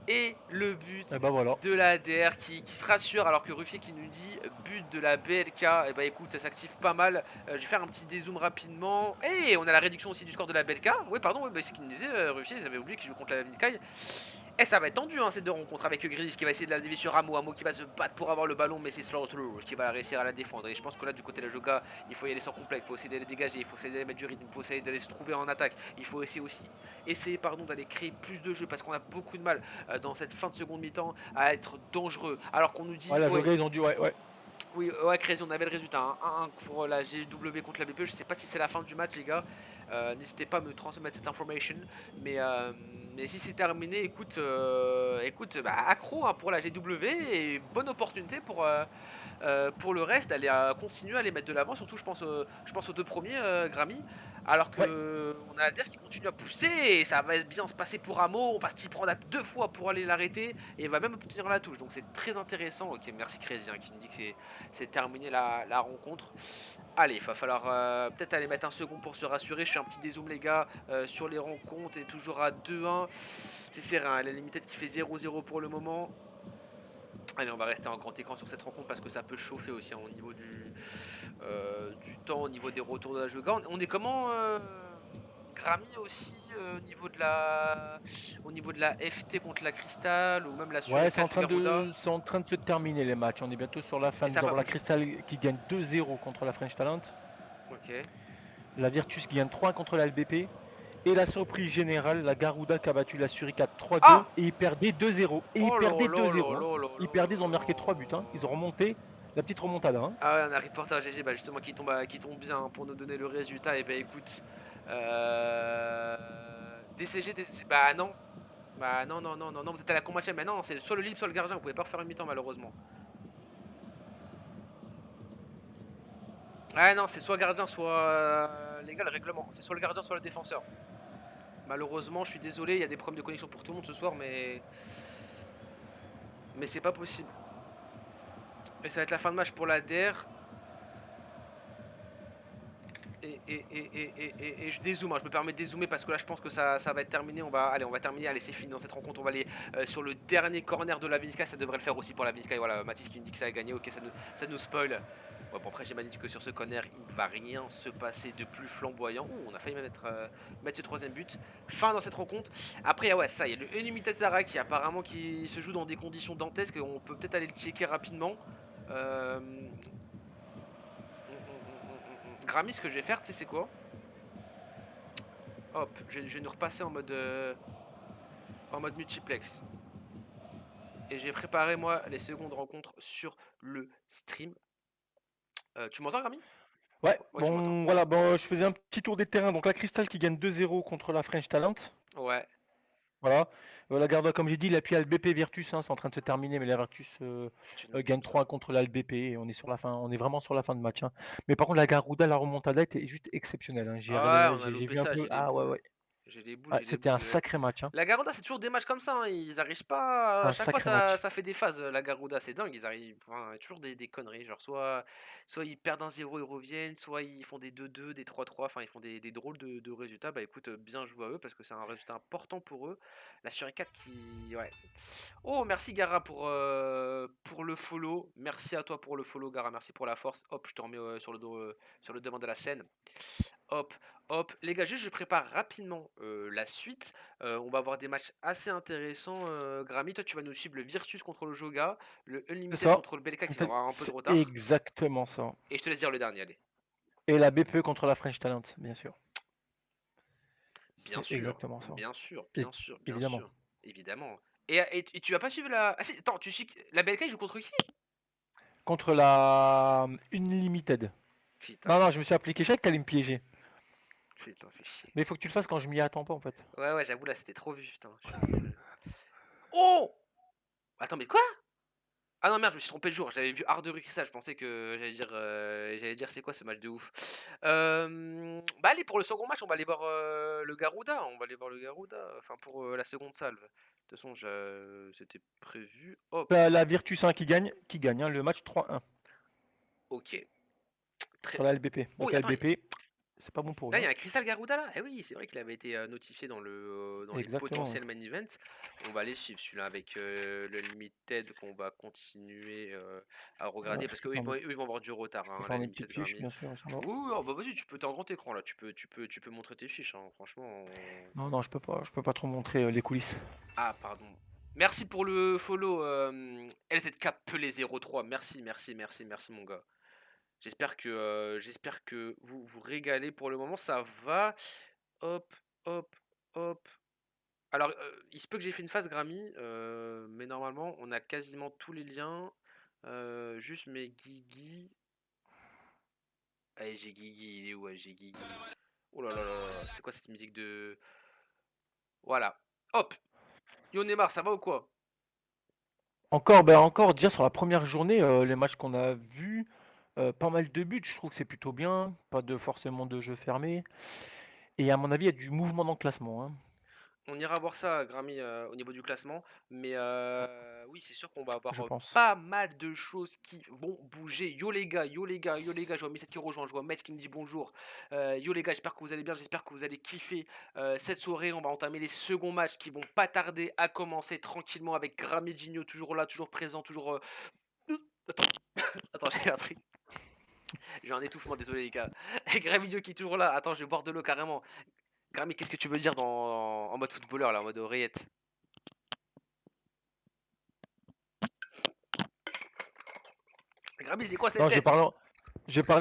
Et le but Et bah voilà. de la ADR qui se rassure alors que Ruffier qui nous dit but de la BLK. Et bah écoute, ça s'active pas mal. Je vais faire un petit dézoom rapidement. Et on a la réduction aussi du score de la BLK. Oui, pardon, ouais, bah, c'est ce qu'il nous disait, Ruffier, j'avais oublié qu'il joue contre la Vizcaya. Et ça va être tendu hein, ces deux rencontres avec Grealish qui va essayer de la dévier sur Amo. Amo qui va se battre pour avoir le ballon, mais c'est Slaughter qui va réussir à la défendre. Et je pense que là, du côté de la Joga, il faut y aller sans complexe. Il faut essayer d'aller dégager, il faut essayer d'aller mettre du rythme, il faut essayer d'aller se trouver en attaque. Il faut essayer aussi d'aller créer plus de jeux parce qu'on a beaucoup de mal dans cette fin de seconde mi-temps à être dangereux. Alors qu'on nous Ouais, dit, la ouais, Joga, ils ont dû. Ouais, ouais. oui, ouais, Crazy, on avait le résultat. Hein. 1-1 pour la GW contre la BP. Je sais pas si c'est la fin du match, les gars. N'hésitez pas à me transmettre cette information. Mais si c'est terminé, écoute, bah, accro hein, pour la GW et bonne opportunité pour le reste, d'aller continuer à les mettre de l'avant. Surtout, je pense aux deux premiers, Grammy. Alors Ouais. que on a la DER qui continue à pousser et ça va bien se passer pour Amo. On va s'y prendre à deux fois pour aller l'arrêter et il va même obtenir la touche. Donc c'est très intéressant. Ok, merci Crazy hein, qui nous dit que c'est terminé la rencontre. Allez, il va falloir peut-être aller mettre un second pour se rassurer. Je fais un petit dézoom les gars sur les rencontres et toujours à 2-1. C'est serein, la Limited qui fait 0-0 pour le moment. Allez, on va rester en grand écran sur cette rencontre parce que ça peut chauffer aussi hein, au niveau du temps, au niveau des retours de la Joga. On est comment Grammy aussi au niveau de la FT contre la Crystal ou même la Ouais, Suricate Garuda. c'est en train de se terminer les matchs. On est bientôt sur la fin. Et ça Nous n'a pas avons la bougé. Crystal qui gagne 2-0 contre la French Talent. Ok. La Virtus qui gagne 3 contre la LBP. Et la surprise générale, la Garuda qui a battu la Suricate 3-2. Ah. Et ils perdaient 2-0. Et ils Oh là perdaient là 2-0. là Hein. là là Ils là perdaient, là ils ont marqué 3 buts. Hein. là. Ils ont remonté la petite remontada. Hein. Ah ouais, on a un reporter GG bah justement qui tombe bien hein, pour nous donner le résultat. Et bah écoute, DCG, bah non. Bah non, non, non, non, non, vous êtes à la combat mais non, c'est soit le libre, soit le gardien, vous pouvez pas refaire une mi-temps malheureusement. Ah non, c'est soit le gardien, soit les gars, le règlement. C'est soit le gardien, soit le défenseur. Malheureusement, je suis désolé, il y a des problèmes de connexion pour tout le monde ce soir, mais c'est pas possible. Et ça va être la fin de match pour la DER. Et je dézoome, hein, je me permets de dézoomer parce que là je pense que ça va être terminé. On va terminer. Allez, c'est fini dans cette rencontre. On va aller sur le dernier corner de la Vinska. Ça devrait le faire aussi pour la Vinska. Et voilà, Mathis qui me dit que ça a gagné. Ok, ça nous spoil. Ouais, bon, après, j'imagine que sur ce corner, il ne va rien se passer de plus flamboyant. Ouh, on a failli mettre ce troisième but. Fin dans cette rencontre. Après, ouais, ça, il y a le Unlimited Zara qui apparemment qui se joue dans des conditions dantesques. On peut peut-être aller le checker rapidement. Euh, Grammy, ce que je vais faire, tu sais, c'est quoi? Hop, je vais nous repasser en mode multiplex. Et j'ai préparé, moi, les secondes rencontres sur le stream. Tu m'entends, Grammy? Ouais, Ouais, tu m'entends. bon, voilà, bon, je faisais un petit tour des terrains. Donc la Crystal qui gagne 2-0 contre la French Talent. Ouais, Voilà. La Garda, comme j'ai dit, et puis il y a le BP Virtus, hein, c'est en train de se terminer, mais la Virtus tu nous gagne dis ça. 3 contre la LBP et on est sur la fin, on est vraiment sur la fin de match, hein. Mais par contre, la Garuda, la remontada était juste exceptionnelle, hein. Ah ouais, on a J'ai loupé vu un ça, peu. j'ai les Ah ouais, boules. ouais. J'ai les boules, Ouais, j'ai les c'était boules. un sacré match, hein. La Garuda, c'est toujours des matchs comme ça, hein. Ils arrivent pas. À Un chaque fois, sacré match. ça fait des phases. La Garuda, c'est dingue. Ils arrivent. Enfin, il y a toujours des conneries. Genre, soit ils perdent un 0 ils reviennent. Soit ils font des 2-2, des 3-3. Enfin, ils font des drôles de résultats. Bah écoute, bien joué à eux parce que c'est un résultat important pour eux. La Sur 4 qui. Ouais. Oh, merci Gara pour le follow. Merci à toi pour le follow, Gara. Merci pour la force. Hop, je te remets sur le devant de la scène. Hop, hop. Les gars, juste je prépare rapidement la suite. On va avoir des matchs assez intéressants. Grammy, toi tu vas nous suivre le Virtus contre le Joga, le C'est Unlimited ça. contre le Belka qui aura un peu de C'est retard. exactement ça. Et je te laisse dire le dernier, allez. Et la BPE contre la French Talent, bien sûr. Bien C'est sûr, exactement ça. bien sûr, É- bien sûr, bien Évidemment. sûr, évidemment. Et tu vas pas suivre la. Ah si, attends, tu suis. La Belka il joue contre qui? Contre la Unlimited. Putain, Non, non, je me suis appliqué. Je savais que t'allais me piéger. putain, fais chier. Mais il faut que tu le fasses quand je m'y attends pas en fait. Ouais, ouais, j'avoue, là c'était trop vu, putain, je suis nul. Oh! Attends, mais quoi? Ah non, merde, je me suis trompé de jour. J'avais vu Hardery Crystal. Je pensais que j'allais dire c'est quoi ce match de ouf. Bah allez, pour le second match, on va aller voir le Garuda. On va aller voir le Garuda. Enfin, pour la seconde salve. De toute façon, c'était prévu. Hop, La Virtus 1 qui gagne, hein, le match 3-1 ok. Très... sur la LBP. Oh, Donc la attends, LBP, c'est pas bon pour eux, là, il y hein. a un Crystal Garuda là. Eh oui, c'est vrai qu'il avait été notifié dans les Exactement. potentiels main events. On va aller suivre celui-là avec le Limited qu'on va continuer à regarder Ouais, parce je peux qu'eux, prendre, ils vont avoir du retard, je peux hein, la prendre une Limited petite fiche, Grammy. bien sûr. Ils sont là. Oui, oh, bah vas-y, t'es en grand écran là, tu peux montrer tes fiches, hein, franchement. Non, non, je peux pas trop montrer les coulisses. Ah, pardon. Merci pour le follow, LZK Pelé 03. Merci, merci, merci, merci, mon gars. J'espère que vous vous régalez pour le moment, ça va. Hop, hop, hop. Alors, il se peut que j'ai fait une phase Grammy, mais normalement, on a quasiment tous les liens. Juste mes Guigui. Allez, j'ai Guigui, il est où? Ouais, j'ai Guigui. Oh là là là là, c'est quoi cette musique de. Voilà. Hop! Yo Neymar, ça va ou quoi? Encore déjà sur la première journée, les matchs qu'on a vus, pas mal de buts, je trouve que c'est plutôt bien. Pas de forcément de jeu fermé. Et à mon avis, il y a du mouvement dans le classement, hein, On ira voir ça, Grammy, au niveau du classement. Mais oui, c'est sûr qu'on va avoir je pense. pas mal de choses qui vont bouger. Yo les gars, yo les gars, yo les gars. Je vois Missette qui rejoint, je vois Metz qui me dit bonjour. Yo les gars, j'espère que vous allez bien, j'espère que vous allez kiffer cette soirée. On va entamer les seconds matchs qui vont pas tarder à commencer tranquillement avec Grammy Gigno toujours là, toujours présent, toujours. Attends, attends, j'ai un truc. J'ai un étouffement, désolé les gars. Et Grammy Dio qui est toujours là. Attends, je vais boire de l'eau carrément. Grammy, qu'est-ce que tu veux dire en mode footballeur là, en mode oreillette? Grammy, c'est quoi cette Non, tête?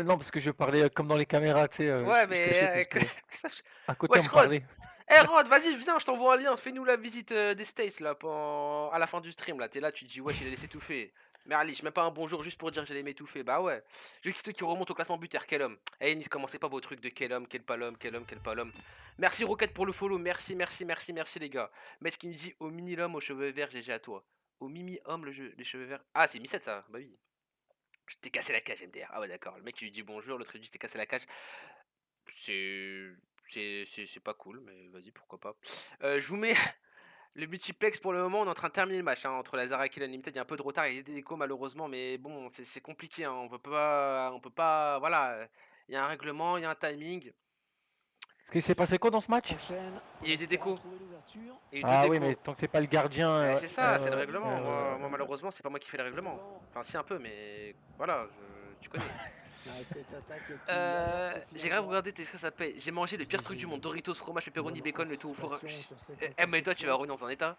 non, parce que je parlais comme dans les caméras, tu sais, Ouais, je cachais mais. parce que à côté on Wesh, me Rod! parlait. Eh, Rod, vas-y, viens, je t'envoie un lien. Fais-nous la visite des States là, à la fin du stream. Là, t'es là, tu te dis, wesh, il a laissé étouffer. Merlich, même pas un bonjour juste pour dire que j'allais m'étouffer. Bah ouais. Je quitte qui remonte au classement buteur. Quel homme. Eh, Nice, commencez pas vos trucs de quel homme, quel pas l'homme, quel homme, quel pas l'homme. Merci Rocket pour le follow. Merci, merci, merci, merci les gars. Mais ce qui me dit au mini l'homme aux cheveux verts, GG à toi. Au mimi homme, les cheveux verts. Ah, c'est Mi7 ça. Bah oui. Je t'ai cassé la cage, MDR. Ah ouais, d'accord. Le mec qui lui dit bonjour, l'autre lui dit je t'ai cassé la cage. C'est. C'est pas cool, mais vas-y, pourquoi pas. Je vous mets le multiplex pour le moment. On est en train de terminer le match hein, entre la Zara et la Limited. Il y a un peu de retard, il y a des échos malheureusement, mais bon, c'est compliqué. Hein, on peut pas. Voilà. Il y a un règlement, il y a un timing. Parce qu'il s'est passé quoi dans ce match? Il y a eu des décos. Il y a eu 2 Ah oui, mais décos. tant que c'est pas le gardien. C'est ça, c'est le règlement. Moi, ouais. malheureusement, c'est pas moi qui fais le règlement. Enfin, si un peu, mais voilà, tu connais. J'ai grave regardé tes ça paye. J'ai mangé le pire truc du monde. Doritos, fromage, pepperoni, bacon, le tout au four. Mais toi, tu vas revenir dans un état.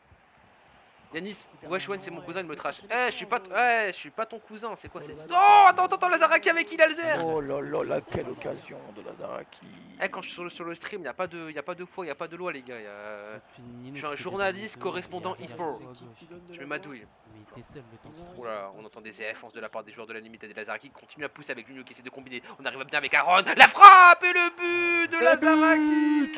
Yanis, Weshwen, c'est mon cousin, il me trash. Je suis pas ton cousin, c'est quoi c'est. Oh, attends, Lazaraki avec Ilalzer. Oh là là, quelle occasion de Lazaraki. Quand je suis sur le stream, y a pas de foi, y a pas de loi, les gars. Je suis un journaliste correspondant e-sport. Je me madouille. Oula, on entend des défenses de la part des joueurs de la limite et des Lazaraki qui continuent à pousser avec Junio qui essaie de combiner. On arrive bien avec Aaron. La frappe et le but de Lazaraki.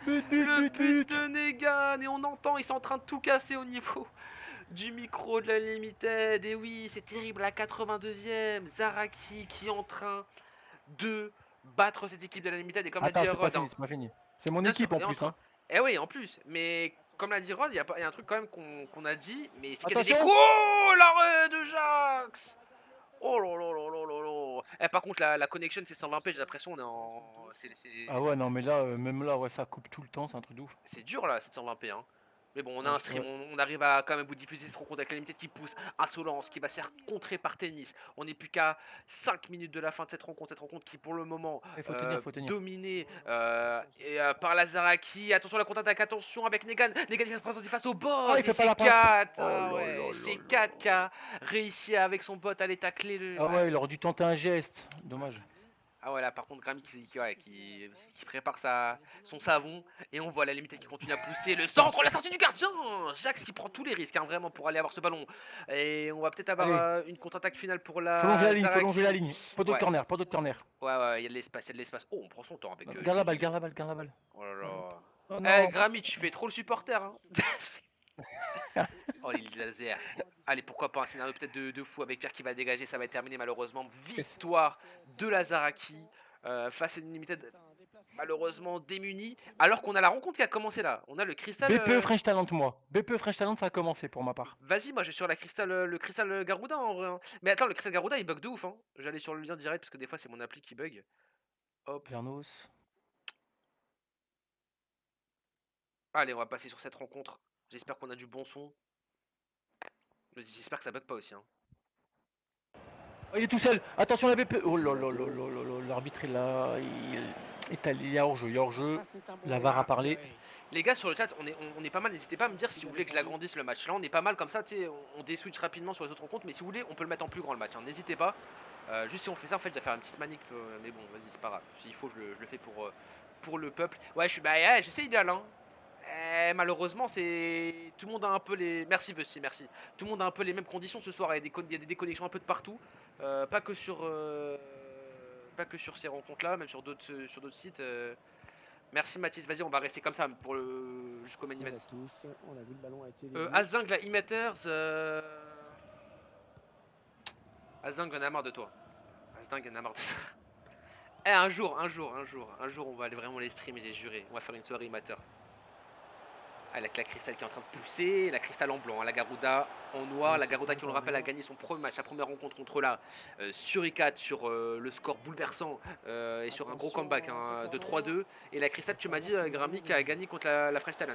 Le but de Negan. Et on entend, ils sont en train de tout casser au niveau du micro de la Limited. Et oui, c'est terrible, la 82e. Zaraki qui est en train de battre cette équipe de la Limited. Et comme l'a dit Attends, Rod, c'est pas fini. C'est mon bien équipe sûr, en plus. Hein. Eh oui, en plus. Mais comme l'a dit Rod, il y a un truc quand même qu'on a dit. Mais c'est qu'il y a des Attention. décos. Oh, l'arrêt de Jax. Oh là là là là là là. Par contre, la connexion, c'est 120p. J'ai l'impression on est en. Ah ouais, non, mais là, même là, ouais, ça coupe tout le temps, c'est un truc de ouf. C'est dur là, 720p. Hein. Mais bon, on a Ouais, un stream, on arrive à quand même vous diffuser cette rencontre avec la Limited qui pousse. Insolence qui va se faire contrer par Tennis. On n'est plus qu'à 5 minutes de la fin de cette rencontre qui pour le moment il faut tenir, faut tenir. dominée par Lazaraki. Attention à la contre-attaque, attention avec Negan. Negan qui va se présenter face au bot. Ah, il Et fait pas c'est la 4. passe. Oh Ah là ouais, là c'est là 4 qui a réussi avec son bot à aller tacler le. Ah ouais, il aurait dû tenter un geste. Dommage. Ah ouais, là par contre, Grammy qui prépare son savon. Et on voit la limite qui continue à pousser le centre, la sortie du gardien. Jax qui prend tous les risques hein, vraiment pour aller avoir ce ballon. Et on va peut-être avoir une contre-attaque finale pour la faut longer la ligne. Pas d'autre corner, pas d'autre corner. Ouais, il y a de l'espace, Oh, on prend son temps avec... Garde la balle, garde la balle, garde la balle. Oh là là. Oh non. Grammy, tu fais trop le supporter. Hein. Oh, les lasers. Allez, pourquoi pas un scénario peut-être de fou avec Pierre qui va dégager. Ça va être terminé malheureusement. Victoire de Lazaraki face à une Limited malheureusement démunie. Alors qu'on a la rencontre qui a commencé là. On a le cristal. BPE French Talent, moi. BPE French Talent, ça a commencé pour ma part. Vas-y, moi je suis sur le cristal Garuda en vrai. Hein. Mais attends, le cristal Garuda il bug de ouf. Hein. J'allais sur le lien direct parce que des fois c'est mon appli qui bug. Hop. Vernos. Allez, on va passer sur cette rencontre. J'espère qu'on a du bon son. J'espère que ça bug pas aussi. Hein. Oh, il est tout seul. Attention la BPE. Oh là là là là là là. L'arbitre est là. Il y a hors-jeu. Il y a hors-jeu. La VAR a parlé. Les gars sur le chat, on est pas mal. N'hésitez pas à me dire si vous voulez que je l'agrandisse le match. Là, on est pas mal comme ça. Tu sais, on déswitch rapidement sur les autres rencontres. Mais si vous voulez, on peut le mettre en plus grand le match. Hein. N'hésitez pas. Juste si on fait ça, en fait, je dois faire une petite manip. Mais bon, vas-y, c'est pas grave. S'il faut, je le fais pour le peuple. Ouais, je sais, idéal. Hein. Malheureusement, c'est tout le monde a un peu les. Merci Vessi, merci. Tout le monde a un peu les mêmes conditions ce soir. Il y a des déconnexions un peu de partout, pas que sur ces rencontres-là, même sur d'autres sites. Merci Mathis, vas-y, on va rester comme ça pour jusqu'au main event. Azing la emitters. Azing en a marre de toi. Azing en a marre de toi. Un jour, on va aller vraiment les streams, j'ai juré. On va faire une soirée emitters. Avec la cristal qui est en train de pousser, la cristal en blanc, la Garuda en noir, la Garuda qui on le rappelle a gagné son premier match, sa première rencontre contre la Suricat sur le score bouleversant et sur un gros comeback hein, de 3-2. Et la cristal tu m'as dit Grammy qui a gagné contre la French Talent.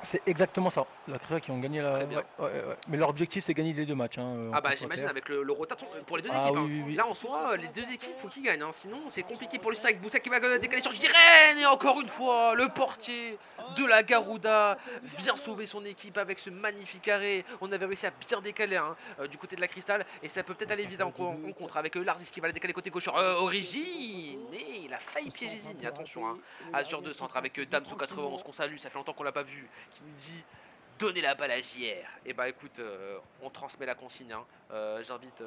C'est exactement ça. La Cristal qui ont gagné la. Très bien. Ouais. Mais leur objectif c'est gagner les 2 matchs. Hein, Ah bah j'imagine avec le rotation pour les deux équipes. Oui. Là en soi les deux équipes faut qu'ils gagnent. Hein. Sinon c'est compliqué pour le strike. Boussa qui va décaler sur Jiren. Et encore une fois le portier de la Garuda vient sauver son équipe avec ce magnifique arrêt. On avait réussi à bien décaler hein, du côté de la Cristal. Et ça peut peut-être aller vite en contre avec Larzis qui va la décaler côté gauche. Origine. Et il a failli piéger Zine. Attention hein. Azure de centre avec Damso 91 qu'on salue. Ça fait longtemps qu'on l'a pas vu. Qui nous dit donnez la balle à JR. Et bah écoute, on transmet la consigne. Hein. J'invite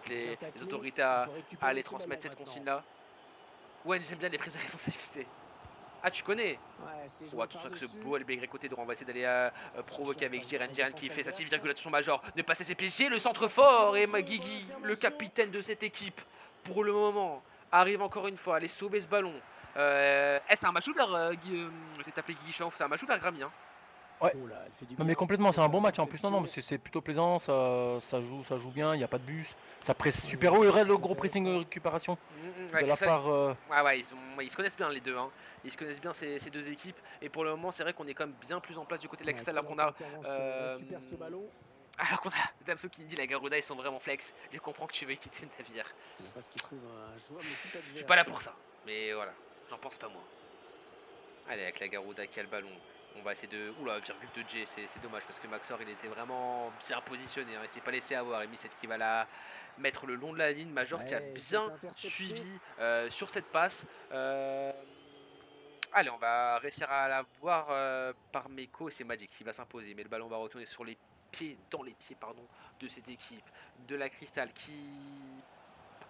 les autorités à aller transmettre cette consigne là. Ouais, j'aime bien les prises de responsabilité. Ah, tu connais? Ouais, attention avec ce beau LB côté droit. On va essayer d'aller provoquer avec Jiren qui fait sa petite virgulation majeure. Ne passer ses pieds, le centre fort. Et Magigi, le capitaine de cette équipe, pour le moment, arrive encore une fois à aller sauver ce ballon. C'est un match ouvert, j'ai appelé Guigui Chaouf, c'est un match ouvert Grammy. Hein. Ouais. Oh là, elle fait du Non mais bien. complètement, c'est un Cette bon match en plus. Non, non, mais interception. c'est plutôt plaisant, ça joue bien, il n'y a pas de bus. Ça presse Oui, super haut, et c'est le tout à gros fait pressing de d'accord. récupération Ouais, de la Crystal. part. Ah ouais, ils se connaissent bien les deux, hein. Ils se connaissent bien ces deux équipes. Et pour le moment, c'est vrai qu'on est quand même bien plus en place du côté de la Ouais, Crystal alors qu'on excellente a. intervention. On euh, récupère ce ballon. alors qu'on a Damso qui dit la Garuda, ils sont vraiment flex. Je comprends que tu veux quitter le navire. C'est parce qu'il trouve un joueur de l'équipe Je suis pas là adverse. pour ça. Mais voilà, j'en pense pas moi. Allez, avec la Garuda qui a le ballon. On va essayer de. Oula, virgule de J, c'est dommage parce que Maxor il était vraiment bien positionné. Hein. Il s'est pas laissé avoir. Et Missette qui va la mettre le long de la ligne. Major qui a Ouais, cette bien interception. suivi sur cette passe. Allez, on va réussir à la voir par Meko et c'est Magic qui va s'imposer. Mais le ballon va retourner sur les pieds, dans les pieds, pardon, de cette équipe. De la Crystal qui.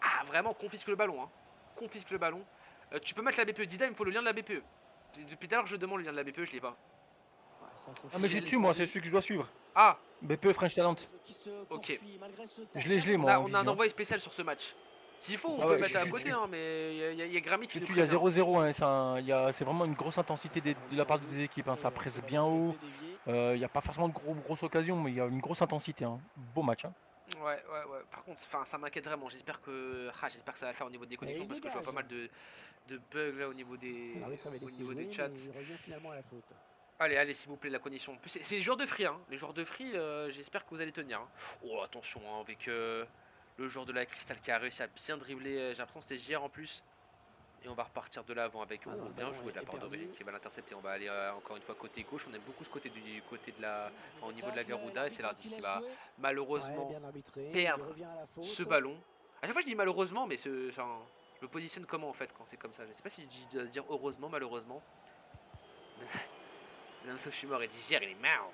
Ah, vraiment confisque le ballon. Hein. Confisque le ballon. Tu peux mettre la BPE. Dida, il me faut le lien de la BPE. Depuis tout à l'heure, je demande le lien de la BPE, je l'ai pas. Ouais, ça, Ah c'est mais je Si l'ai elle- dessus moi, c'est celui que je dois suivre. Ah, BP French Talent. le jeu qui se ok. poursuit malgré ce Je tacle. l'ai On moi a, en on a un vision. envoyé spécial sur ce match. S'il faut, on Ah peut le ouais, mettre à je côté, suis hein, mais il y a Grammy qui nous dessus, il y a prévient. 0-0, hein, c'est vraiment une grosse intensité Ça va de la revenir au part jeu des équipes, hein, ça contre ce presse ballon bien qui a haut. été dévié. Il n'y a pas forcément de grosses occasions, mais il y a une grosse intensité. Hein. Beau match. Hein. Ouais, ouais, ouais. Par contre, ça m'inquiète vraiment. J'espère que ça va le faire au niveau des Et connexions il parce que je vois pas dégage. mal de bugs là L'arbitre avait au laissé niveau des jouer, chats. mais il revient finalement à la faute. Allez, allez, s'il vous plaît, la connexion. En plus, c'est les joueurs de free, hein. Les joueurs de free, j'espère que vous allez tenir. Hein. Oh, attention, hein, avec le joueur de la Crystal qui a réussi à bien dribbler. J'ai l'impression que c'était JR en plus. Et on va repartir de l'avant avec Ah non, le bien ballon joué de la est part perdu. d'Aurélie qui va l'intercepter. On va aller encore une fois côté gauche. On aime beaucoup ce côté du côté de la, enfin, au niveau de la Tacle, Garuda et c'est l'arbitre Lardis qui qui laisse va jouer. Ouais, malheureusement bien arbitré. Il perdre revient à la ce faute. ballon. À chaque fois je dis malheureusement, mais enfin, je me positionne comment en fait quand c'est comme ça. Je sais pas si je dois dire heureusement, malheureusement. Damso, je suis mort et dit gère, il est mort.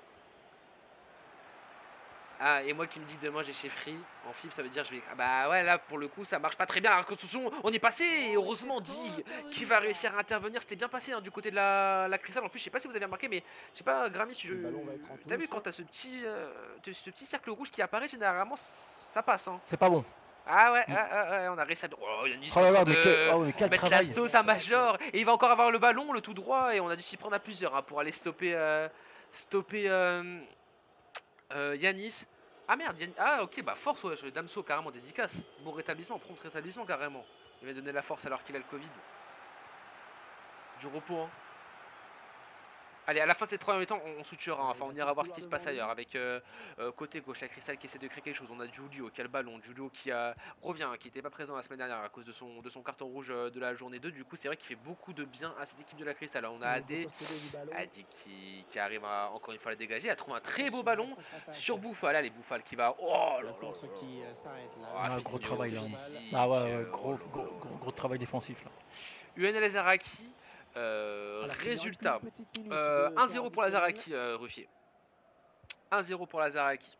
Ah, et moi qui me dis demain j'ai chez Free, en FIB ça veut dire je vais. Ah bah ouais, là pour le coup ça marche pas très bien la reconstruction. On est passé et heureusement Dig qui va réussir à intervenir. C'était bien passé hein, du côté de la Crystal. En plus, je sais pas si vous avez remarqué, mais je sais pas, Gramis, Le ballon va être en t'as vu touche. quand t'as ce petit cercle rouge qui apparaît, généralement ça passe. Hein. C'est pas bon. Ah ouais, on a réussi à. Oh, Yanis qui Oh est en là train là, de mais quel mettre la travail. sauce à Major. Et il va encore avoir le ballon, le tout droit. Et on a dû s'y prendre à plusieurs hein, pour aller stopper Yanis. Ah merde, Yanis. Ah ok, bah force, ouais, Damso, carrément dédicace. Bon rétablissement, prompt rétablissement, carrément. Il va donner la force alors qu'il a le Covid. Du repos, hein. Allez, à la fin de cette première mi-temps, on suturera. Hein. Enfin, on ira voir ce qui se passe ailleurs. Avec côté gauche, la Crystal qui essaie de créer quelque chose. On a Giulio qui a le ballon. Giulio qui revient, hein, qui n'était pas présent la semaine dernière à cause de son carton rouge de la journée 2. Du coup, c'est vrai qu'il fait beaucoup de bien à cette équipe de la Crystal. Alors, on a Et il peut AD, posséder du ballon. Adi qui arrive à, encore une fois à la dégager. Elle trouve un très beau ballon sur Bouffal. Allez, Bouffal qui va. Oh là Le là contre là qui là. s'arrête là. Ah, Ah, Une gros physique, faute travail là. physique. Ah ouais, oh là gros travail défensif là. UNL Zaraki, Alors qu'il ne reste résultat qu'une petite minute de temps 1-0 pour la additionnel. Zaraki, Ruffier. 1-0 pour la Zaraki.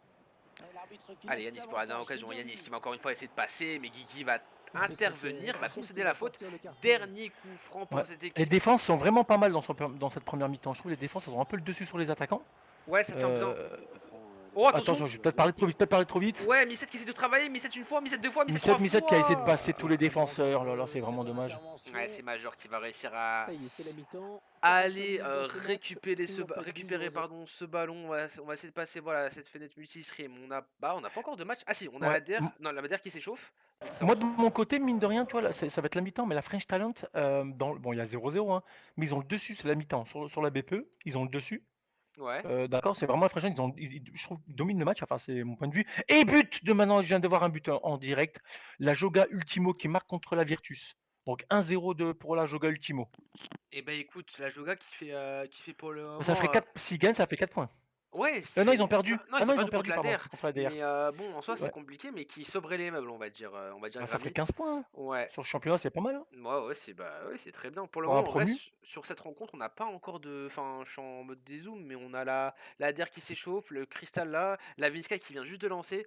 Et l'arbitre qui Allez, laisse Yanis pour la dernière l'avantage, occasion. c'est bien Yanis vu. qui va encore une fois essayer de passer, mais Guigui va L'arbitre intervenir, fait va juste concéder la faute. sortir le carton. Dernier coup franc pour Ouais. cette Les équipe. défenses sont vraiment pas mal dans cette première mi-temps. Je trouve les défenses elles ont un peu le dessus sur les attaquants. Ouais, ça tient bien. Coup franc de Oh, Damso. attention. Attention, j'ai peut-être parlé trop vite. Ouais, Missette qui essaie de travailler, Missette une fois, Missette deux fois, Missette trois Missette qui a essayé de fois. passer tous les Extrêmement défenseurs. Là, dangereux, c'est très vraiment bonne dommage. intervention. Ouais, c'est Major qui va réussir à Ça y est, c'est la mi-temps. aller 45 minutes dans ce match, toujours pas de but, récupérer 0-0. pardon, ce ballon. On va essayer de passer voilà, cette fenêtre multi-stream. On n'a pas encore de match. Ah si, on a Ouais. Non, la Madère qui s'échauffe. Donc ça, on Moi, de s'en fout. mon côté, mine de rien, tu vois, là, ça va être la mi-temps, mais la French Talent, bon, il y a 0-0, hein, mais ils ont le dessus, c'est la mi-temps. Sur la BPE, ils ont le dessus. Ouais. D'accord, c'est vraiment la French Talent, je trouve qu'ils dominent le match, enfin, c'est mon point de vue. Et but de maintenant, je viens de voir un but en direct. La Joga Ultimo qui marque contre la Virtus. Donc 1-0 pour la Joga Ultimo. Et bah écoute, la Joga qui fait pour le Ça moment. fait 4, s'ils gagnent, ça fait 4 points. Ouais, Non, ils ont perdu. Non, Ah ils ont non, ils perdu ont contre perdu, la pardon, DER. contre la DR. Mais bon, en soi, c'est Ouais. compliqué, mais qui sauverait les meubles, on va dire Bah, ça ferait Grammy. 15 points. Hein. Ouais. Sur le championnat, c'est pas mal. Hein. Ouais, c'est c'est très bien. Pour le Pour un moment, on promu. reste sur cette rencontre. On n'a pas encore de. Enfin, je suis en mode dézoom, mais on a la DER qui s'échauffe, le Crystal là, la Vinska qui vient juste de lancer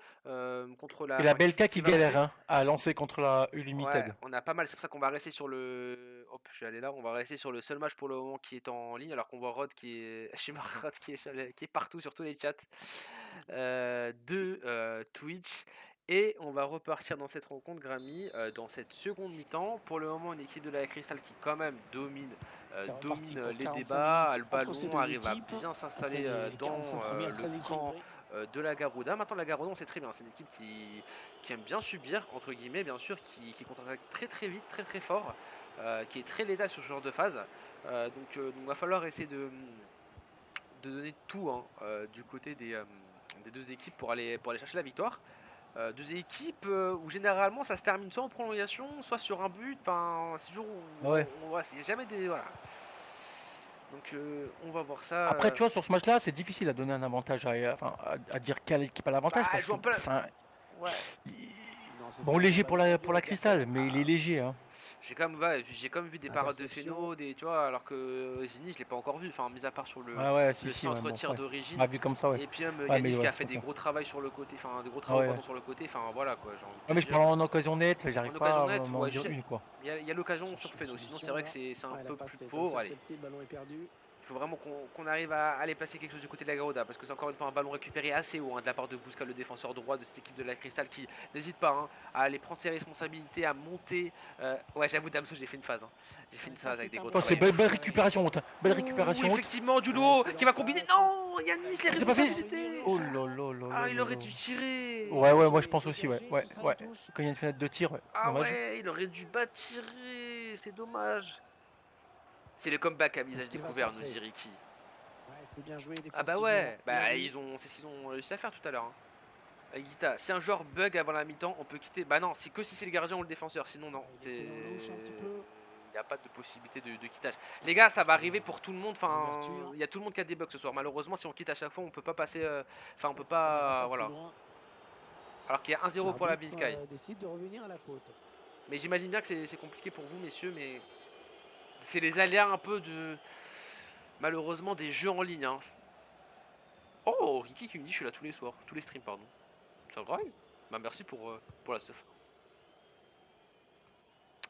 contre la. Et la Enfin, Belka qui qui va galère lancer. hein, à lancer contre la Ouais, Unlimited. on a pas mal. C'est pour ça qu'on va rester sur le. Hop, je suis allé là. On va rester sur le seul match pour le moment qui est en ligne, alors qu'on voit Rod qui est. Je suis mort, Rod qui est, qui est partout sur tous les chats de Twitch. Et on va repartir dans cette rencontre, Grammy, dans cette seconde mi-temps. Pour le moment, une équipe de la Cristal qui quand même domine, C'est reparti domine pour les 45 débats, a le minutes entre ces ballon, deux arrive à équipes. bien Après s'installer les dans 45 premières le très camp équilibrées. de la Garouda. Maintenant, la Garouda, on sait très bien, c'est une équipe qui aime bien subir, entre guillemets, bien sûr, qui contre-attaque très très vite, très très fort, qui est très létale sur ce genre de phase. Donc va falloir essayer de donner tout hein, du côté des deux équipes pour aller chercher la victoire. Deux équipes où généralement ça se termine soit en prolongation, soit sur un but. Enfin, c'est toujours. Ouais. Voilà, c'est jamais des. Voilà. Donc on va voir ça. Après, tu vois, sur ce match-là, c'est difficile à donner un avantage, enfin, à dire quelle équipe a l'avantage, Bah, parce je que vois pas. c'est un- Ouais. Non, c'est bon, fait léger un pour ballon la, perdu pour à la la personne. Cristal, mais il est léger, hein. J'ai quand même vu des parades de Interception. Feno, tu vois, alors que Zini, je l'ai pas encore vu. Enfin, mis à part sur Ah ouais, si, le si, ouais, centre bon, tir ouais. d'origine. Bah, vu comme ça, ouais. Et puis même Ouais, mais Yanis qui ouais, a fait des ok. gros travaux sur le côté, enfin des gros Ah travaux ouais. pardon sur le côté, enfin voilà quoi, j'ai envie de Ouais, te mais je dire. parle en occasion nette, j'arrive En pas occasion à nette, m'en ouais, dire une, quoi. il y a l'occasion sur Cherche une Feno, sinon c'est solution, vrai que là. c'est un Ah, la peu passe plus est pauvre. Allez, interceptée, le ballon est perdu. il faut vraiment qu'on arrive à aller placer quelque chose du côté de la Garouda parce que c'est encore une fois un ballon récupéré assez haut hein, de la part de Bousca, le défenseur droit de cette équipe de la Cristal qui n'hésite pas hein, à aller prendre ses responsabilités, à monter. Ouais, j'avoue, Damso, j'ai fait une phase. Hein. J'ai fait une Ça, phase avec c'est des un gros bon Oh, c'est travail. ballon belle serré. récupération haute, hein. Belle Ouh, récupération haute. effectivement, Ah, Julo qui excellente va combiner. passe. Non, Yanis, les C'est pas fait? responsabilités. Oh là là là Ah, là il là aurait là. dû tirer. Ouais, ouais, moi je Dégagé, pense aussi, ouais, dégagé, ouais, ce sera la ouais. touche. Quand il y a une fenêtre de tir, ouais, Ah dommage. ouais, il aurait dû pas tirer. C'est dommage. C'est le comeback à visage Est-ce qu'il va découvert, nous centrer? dit Ricky. Ouais, c'est bien joué Ah bah défensivement. ouais, Bien bah vu. c'est ce qu'ils ont réussi à faire tout à l'heure. Hein. Avec Guita, si un joueur bug avant la mi-temps, on peut quitter. Bah non, c'est que si c'est le gardien ou le défenseur, sinon non. Ouais, il C'est. essaie en louche un petit peu. Il n'y a pas de possibilité de quittage. Les gars, ça va arriver pour tout le monde. Enfin, L'ouverture. il y a tout le monde qui a des bugs ce soir. Malheureusement, si on quitte à chaque fois, on peut pas passer. Enfin, on peut Ça n'ira pas. pas plus Voilà. loin. Alors qu'il y a 1-0 pour la L'arbitre Biscay. décide de revenir à la faute. Mais j'imagine bien que c'est compliqué pour vous, messieurs, mais c'est les aléas un peu de. Malheureusement, des jeux en ligne. Hein. Oh, Ricky qui me dit je suis là tous les soirs, tous les streams, pardon. C'est vrai. Bah merci pour la stuff.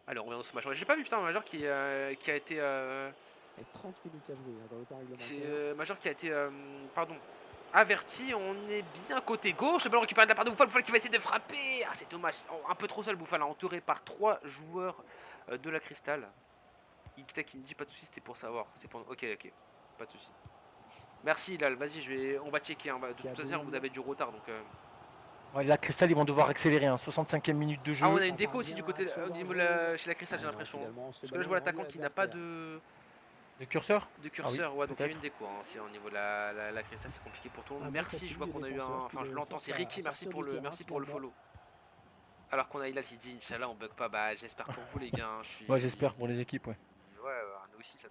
Alors on revient dans ce match. J'ai pas vu putain un Major qui a été. Et 30 minutes à jouer hein, dans le temps C'est réglementaire. Major qui a été. Pardon. Averti, on est bien côté gauche. Le ballon récupéré de la part de Bouffal. Bouffal qui va essayer de frapper. Ah, c'est dommage. Un peu trop seul Bouffal, entouré par 3 joueurs de la Cristal. Ikita qui me dit pas de soucis, c'était pour savoir. C'est pour. Ok, ok. Pas de soucis. Merci Lal, vas-y, on va checker. Hein. De toute façon, vous avez du retard donc. Ouais, la Cristal, ils vont devoir accélérer, hein. 65e minute de Ah, on jeu. a une déco aussi du côté au niveau chez la Cristal, j'ai l'impression. Parce que là, je vois l'attaquant qui n'a pas de Le curseur? curseur. Ouais, donc il y a peut-être. une déco. Hein. Si au niveau de la Cristal, c'est compliqué pour tout le monde. Un bon Merci, je vois pressing qu'on a des eu un. défenseurs Enfin, qui je le l'entends, c'est forcent à Ricky, merci sortir pour du le, terrain, merci pour le finalement. follow. Alors qu'on a Hilal qui dit Inch'Allah, on bug pas. Bah, j'espère pour vous, les gars. Hein. Je suis. Ouais, j'espère pour les équipes, ouais. Ouais, nous aussi, ça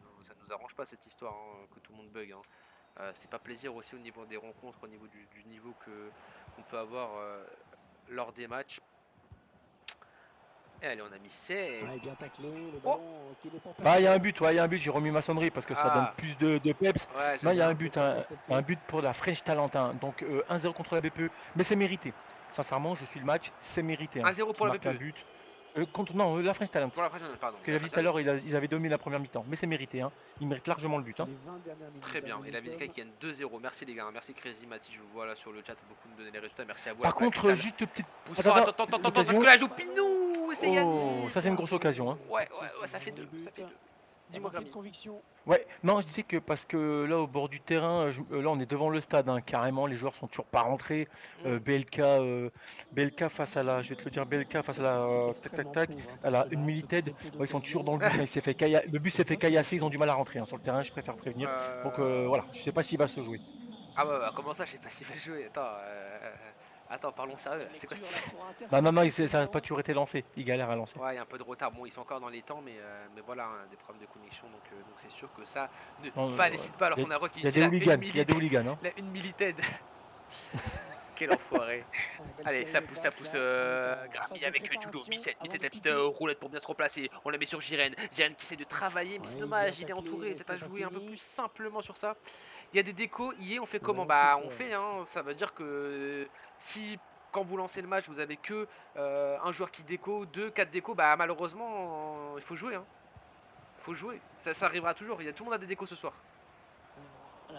nous arrange pas cette histoire hein, que tout le monde bug. Hein. C'est pas plaisir aussi au niveau des rencontres, au niveau du niveau qu'on peut avoir lors des matchs. Et allez, on a mis 7. Ouais, bien taclé, le Oh. ballon qui n'est pas passé. Bah, il y a un but, ouais, il y a un but, j'ai remis ma sonnerie parce que ça donne Ah, plus de peps. ouais, Non, j'aime il y a bien. un but, un but pour la French Talentin. Donc 1-0 contre la BPE, mais c'est mérité. Sincèrement, je suis le match, c'est mérité. Hein. 1-0 Qui pour la marque un BPE. but. Non, la French Talent. Pour la prochaine, pardon. Que j'avais dit tout à l'heure, ils avaient dominé la première mi-temps, mais c'est mérité. Hein. Ils méritent largement le but. Hein. Les 20 dernières minutes. Très bien. hein, Et nous la y Biscay sommes. qui gagne 2-0. Merci les gars. Hein. Merci Crazy, Mati, je vous vois là sur le chat. Beaucoup me donner les résultats. Merci à vous. Par Alors que la contre, Cristal juste petite. pousse fort. Attends, parce l'occasion. que là, elle joue Pinou. Et c'est Oh, Yannis. ça c'est une grosse occasion. Hein. Ouais, ça fait 2. Ça fait 2. Dis-moi, Grammy. Conviction. Ouais, non, je disais que parce que là, au bord du terrain, là, on est devant le stade, hein, carrément, les joueurs sont toujours pas rentrés. BLK face à la, je vais te le dire, BLK face à la, tac, à la Unlimited, ils sont toujours dans le bus, hein, le bus s'est fait caillasser, ils ont du mal à rentrer hein, sur le terrain, je préfère prévenir. Donc voilà, je sais pas s'il va se jouer. Ah bah comment ça, je sais pas s'il va jouer. Attends, parlons sérieux. C'est quoi Non, ça n'a pas toujours été lancé, il galère à lancer. Ouais, il y a un peu de retard. Bon, ils sont encore dans les temps, mais voilà, hein, des problèmes de connexion, donc c'est sûr que ça ne félicite pas. Alors qu'on a Rod qui Il y a dit des hooligans, hein. la une milited. Quel enfoiré. Allez, ça pousse, Grammy avec Judo, Misset la petite roulette pour bien se replacer. On la met sur Jiren. Jiren qui essaie de travailler, mais c'est dommage, il est entouré. Peut-être à jouer un peu plus simplement sur ça. Il y a des décos, on fait comment? Bah, on fait, hein. Ça veut dire que si quand vous lancez le match, vous avez que un joueur qui déco, 4 décos, bah malheureusement, il faut jouer. Hein. Il faut jouer. Ça arrivera toujours. Tout le monde a des décos ce soir.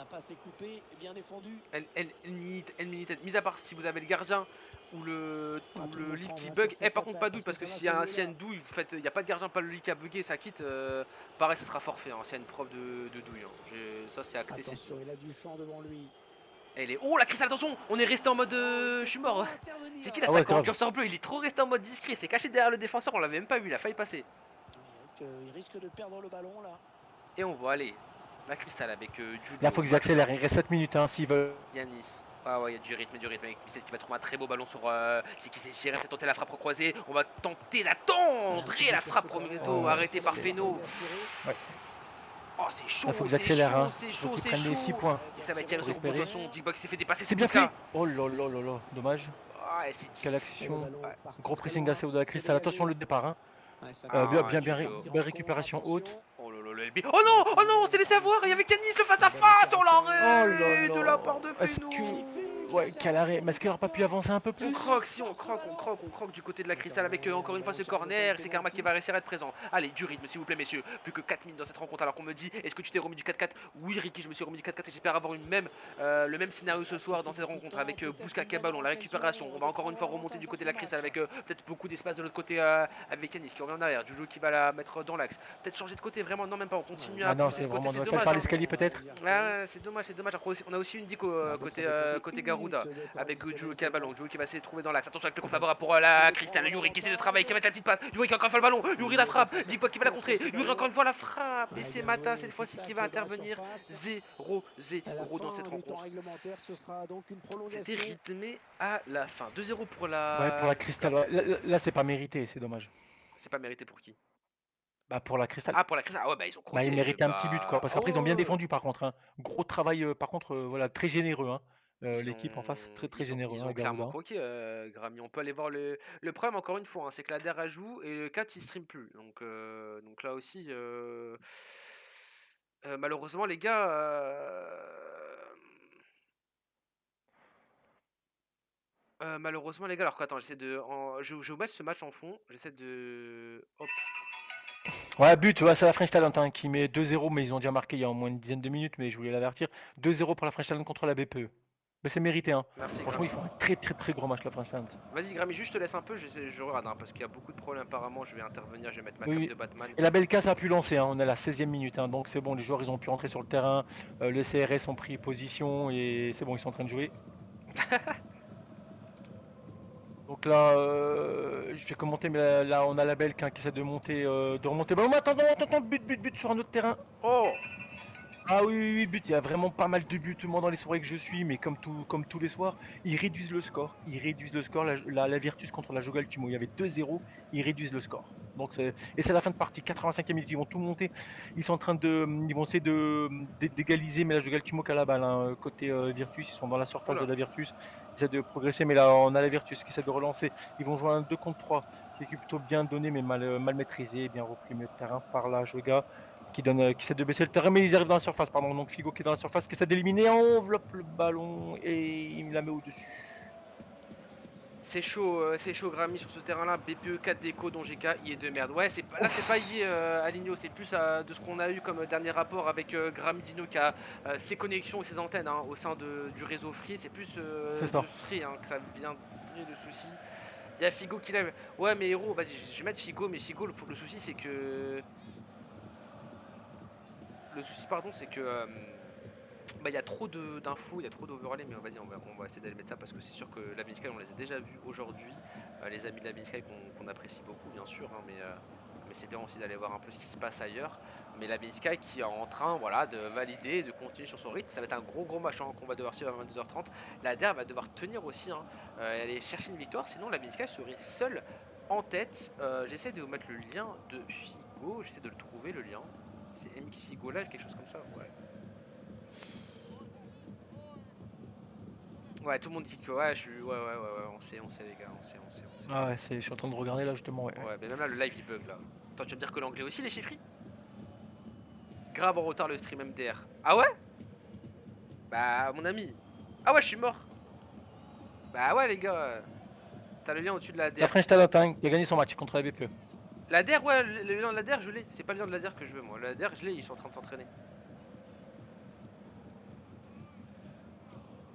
La passe est coupée, bien défendue. Elle minute, mis à part si vous avez le gardien ou Tout le le monde lift s'en qui va bug. sur cette Par contre, pas attaque, doute, parce parce que que ça s'il y va a se jouer une là. douille, il n'y a pas de gardien, pas le lift qui a bugué, ça quitte. Pareil, ce sera forfait. S'il y a une preuve de douille. Ça, c'est acté, c'est dit. Attention, il a du champ devant lui. Elle est. Oh la cristal, attention! On est resté en mode. Je suis mort. C'est qui Ah ouais, l'attaquant en grave. curseur bleu? Il est trop resté en mode discret. C'est caché derrière le défenseur, on l'avait même pas vu, il a failli passer. Il risque de perdre le ballon là. Et on voit aller. La cristal avec Julio. Là, faut qu'ils accélèrent. Il reste 7 minutes hein, s'ils veulent. Yanis. Ah ouais, il y a du rythme avec Misset qui va trouver un très beau ballon sur. C'est qui s'est géré, peut-être tenter la frappe croisée. On va tenter la tendre et la frappe Prometo, arrêtée par Feno. Ouais. Oh, c'est chaud, Là, faut qu'ils c'est accélèrent. chaud, Hein. c'est Faut chaud, qu'ils c'est prennent les 6 chaud. points. Et ça va tirer Pour sur espérer. attention. Digbox s'est fait dépasser, C'est c'est bien fait. Bouska. Oh là là là là. Dommage. Ah, et c'est Quelle action. Ouais. Gros pressing assez haut de la cristal. Attention le départ. Hein. Bien récupération haute. Oh là là, le LB. Oh non, c'est laissé avoir. Il y avait Canis le face à face. Oh l'arrêt de la part de Feno. Ouais, quel arrêt. Mais est-ce qu'il aurait pas pu avancer un peu plus? On croque, si on croque du côté de la cristal avec encore une fois ce corner. C'est Karma qui va réussir à être présent. Allez, du rythme s'il vous plaît messieurs. Plus que 4 minutes dans cette rencontre alors qu'on me dit est-ce que tu t'es remis du 4-4? Oui Ricky, je me suis remis du 4-4 et j'espère avoir le même scénario ce soir dans cette rencontre avec Bouska Ballon, la récupération. On va encore une fois remonter du côté de la cristal avec peut-être beaucoup d'espace de l'autre côté avec Yanis qui revient en arrière. Jojo qui va la mettre dans l'axe. Peut-être changer de côté vraiment, non même pas, on continue à Ah non, pousser c'est ce côté, vraiment c'est dommage. dommage. Par l'escalier peut-être. Ouais, c'est dommage. On a aussi une dico côté Garuda avec Jojo qui a le ballon, Jojo qui va essayer de trouver dans l'axe. Attention avec le coup favorable pour la cristal. Yuri qui essaie de travailler, qui va mettre la petite passe. Yuri qui a encore une fois le ballon. Yuri la frappe. Digbox qui va la contrer. Yuri encore une fois la frappe. Et c'est Mata cette fois-ci qui va intervenir. 0-0 dans cette rencontre. C'était rythmé à la fin. 2-0 pour la. Ouais, pour la cristal. Ouais. Là, c'est pas mérité, c'est dommage. C'est pas mérité pour qui? Bah pour la cristal. Ah, pour la cristal. Ah ouais, bah ils ont croqué. Bah, il méritait un petit but quoi. Parce qu'après ils ont bien défendu par contre. Hein. Gros travail par contre, voilà, très généreux. Hein. L'équipe en face, très généreux. Ils hein, ont clairement Garuda. croqué, Grammy. On peut aller voir le problème encore une fois, hein, c'est que la DER joue et le 4 il stream plus. Donc là aussi, malheureusement les gars, malheureusement les gars, alors attends, je vais vous mettre ce match en fond, j'essaie de... Hop. Ouais, but, ouais, c'est la French Talent hein, qui met 2-0, mais ils ont déjà marqué il y a au moins une dizaine de minutes, mais je voulais l'avertir. 2-0 pour la French Talent contre la BPE. Mais c'est mérité, hein. Merci Franchement, Grammy. ils font un très gros match la French Talent. Vas-y Grammy, juste je te laisse un peu, je regarde, hein, parce qu'il y a beaucoup de problèmes apparemment, je vais intervenir, je vais mettre ma cape de Batman. Et la Belka ça a pu lancer, hein. On est à la 16e minute, hein, donc c'est bon, les joueurs ils ont pu rentrer sur le terrain, le CRS ont pris position et c'est bon, ils sont en train de jouer. Donc là, je vais commenter, mais là on a la Belka qui essaie de monter, de remonter. Bon, attends, but sur un autre terrain. Oh! Ah oui, but, il y a vraiment pas mal de buts, moi dans les soirées que je suis, mais comme tous les soirs, ils réduisent le score. La Virtus contre la Joga Ultimo, il y avait 2-0, ils réduisent le score. Donc c'est la fin de partie, 85e minute, ils vont tout monter. Ils sont en train ils vont essayer d'égaliser, mais la Joga Ultimo qui a la balle, hein. Côté Virtus, ils sont dans la surface de la Virtus, ils essaient de progresser, mais là on a la Virtus qui essaie de relancer. Ils vont jouer un 2 contre 3, qui est plutôt bien donné, mais mal maîtrisé, bien repris milieu de terrain par la Joga. Qui essaie de baisser le terrain, mais ils arrivent dans la surface, pardon. Donc Figo qui est dans la surface, qui essaie d'éliminer, enveloppe le ballon et il me la met au-dessus. C'est chaud Grammy sur ce terrain-là. BPE 4 déco dont GK I est de merde. Ouais, là c'est pas IE Aligno, c'est plus de ce qu'on a eu comme dernier rapport avec Grammy Dino qui a ses connexions et ses antennes hein, au sein du réseau Free. C'est plus de Free hein, que ça viendrait le souci. Il y a Figo qui lève. Ouais, mais héros, vas-y, je vais mettre Figo, mais Figo, le souci c'est que. Le souci, pardon, c'est que il y a trop d'infos, il y a trop d'overlay, mais vas-y, on va essayer d'aller mettre ça parce que c'est sûr que la Minisky, on les a déjà vus aujourd'hui. Les amis de la Minisky qu'on apprécie beaucoup, bien sûr, hein, mais c'est bien aussi d'aller voir un peu ce qui se passe ailleurs. Mais la Minisky qui est en train voilà, de valider, de continuer sur son rythme. Ça va être un gros match hein, qu'on va devoir suivre à 22h30. La DER va devoir tenir aussi, hein, aller chercher une victoire, sinon la Minisky serait seule en tête. J'essaie de vous mettre le lien de Figo, j'essaie de le trouver le lien. C'est MX Figo Live, quelque chose comme ça, ouais. Ouais, tout le monde dit que ouais, on sait les gars, on sait. Ah ouais, je suis en train de regarder là justement, ouais. Ouais, mais même là, le live il bug là. Attends, tu vas me dire que l'anglais aussi, les chiffres? Grave en retard le stream MDR. Ah ouais? Bah, mon ami. Ah ouais, je suis mort. Bah ouais, les gars. T'as le lien au-dessus de la DER. La French Talent, hein, qui a gagné son match contre la BPE. La DER, ouais, le lien de la DER, je l'ai. C'est pas le lien de la DER que je veux, moi. La DER, je l'ai, ils sont en train de s'entraîner.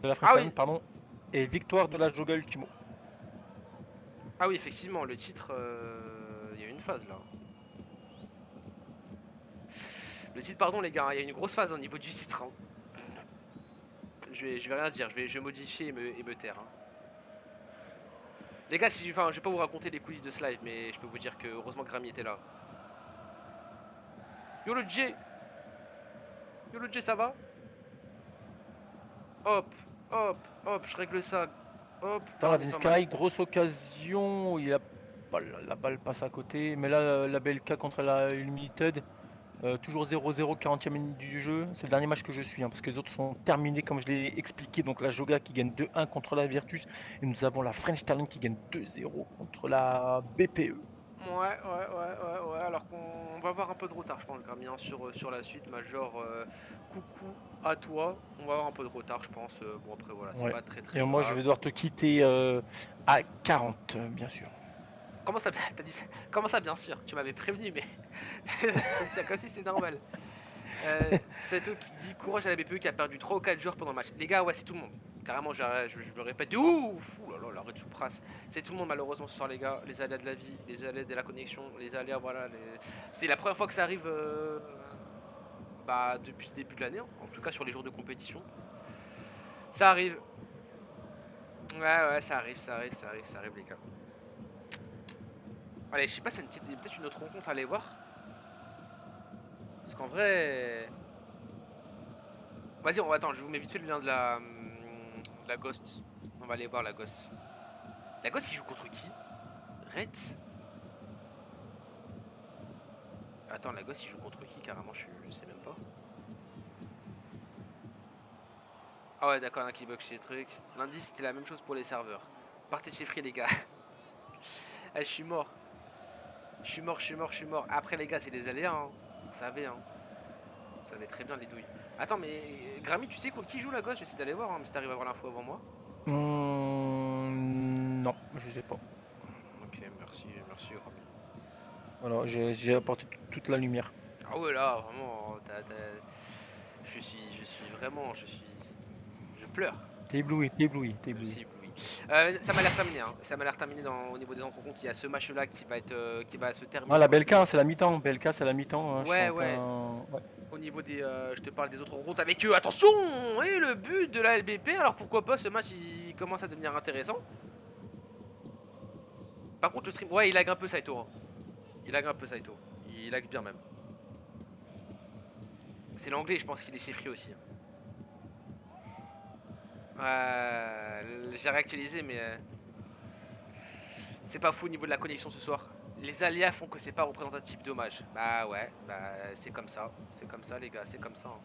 de la Ah French oui, pardon, et victoire de la Joga Ultimo. ah oui, effectivement, le titre, il y a une phase là. Le titre, pardon les gars, il y a une grosse phase au niveau du titre, hein. Je vais rien dire, je vais modifier et me taire, hein. Les gars, si, enfin, je vais pas vous raconter les coulisses de ce live, mais je peux vous dire que heureusement que Grammy était là. Yo le J! Yo le J, ça va? Hop, hop, hop, je règle ça. Hop, Dans là la on est pas mal. Sky, grosse occasion, il a pas la balle passe à côté, mais là la BLK contre la Unlimited, toujours 0-0, 40e minute du jeu, c'est le dernier match que je suis, hein, parce que les autres sont terminés comme je l'ai expliqué, donc la Joga qui gagne 2-1 contre la Virtus, et nous avons la French Talent qui gagne 2-0 contre la BPE. Ouais, alors qu'on va avoir un peu de retard, je pense, Grammy, hein, sur la suite. Major, coucou à toi. On va avoir un peu de retard, je pense. Bon, après, voilà, c'est Ouais. pas très Et très moi je grave. vais devoir te quitter à 40, bien sûr. Comment ça, t'as dit ça? Comment ça, bien sûr? Tu m'avais prévenu, mais t'as dit ça comme si c'est normal. Saito qui dit courage à la BPE qui a perdu 3 ou 4 joueurs pendant le match. Les gars, ouais, c'est tout le monde. Carrément, je me répète de ouf. Ouh là là, l'arrêt de Soupras. C'est tout le monde, malheureusement, ce soir, les gars. Les aléas de la vie, les aléas de la connexion, les aléas, voilà. C'est la première fois que ça arrive bah, depuis le début de l'année, hein. En tout cas, sur les jours de compétition. Ça arrive. Ouais, ça arrive, les gars. Allez, je sais pas, c'est peut-être une autre rencontre à aller voir. Parce qu'en vrai. Vas-y, attends, je vous mets vite fait le lien de la Ghost. On va aller voir la Ghost. La Ghost qui joue contre qui? Red? Attends, la Ghost il joue contre qui carrément? Je sais même pas. Ah ouais, d'accord, un qui bug chez les trucs. Lundi, c'était la même chose pour les serveurs. Partez de chez Free, les gars. Ah, je suis mort. Je suis mort. Après, les gars, c'est les aléas, hein. Vous savez, hein. Vous savez très bien les douilles. Attends, mais Grammy, tu sais contre qui joue la Ghost? J'essaie d'aller voir, hein, mais si t'arrives à voir l'info avant moi. Non, je sais pas. Ok, merci Grammy. Voilà, j'ai apporté toute la lumière. Ah ouais, là, vraiment, je pleure. T'es ébloui, t'es ébloui, t'es Je ébloui. suis ébloui. Ça m'a l'air terminé, hein. Ça m'a l'air terminé au niveau des rencontres. Il y a ce match-là qui va se Ah, terminer la tranquillement. BLK, c'est la mi-temps. BLK, c'est la mi-temps, hein, je suis Ouais, en ouais. plein. Ouais. Au niveau des, je te parle des autres rencontres avec eux. Attention, et le but de la LBP. Alors pourquoi pas, ce match il commence à devenir intéressant. Par contre, le stream, ouais, il lag un peu Saito, hein. Il lag un peu Saito. Il lag bien même. C'est l'anglais, je pense qu'il est chez Free aussi, hein. J'ai réactualisé, mais c'est pas fou au niveau de la connexion ce soir. Les aléas font que c'est pas représentatif, dommage. Bah ouais, bah c'est comme ça. C'est comme ça les gars, c'est comme ça, hein.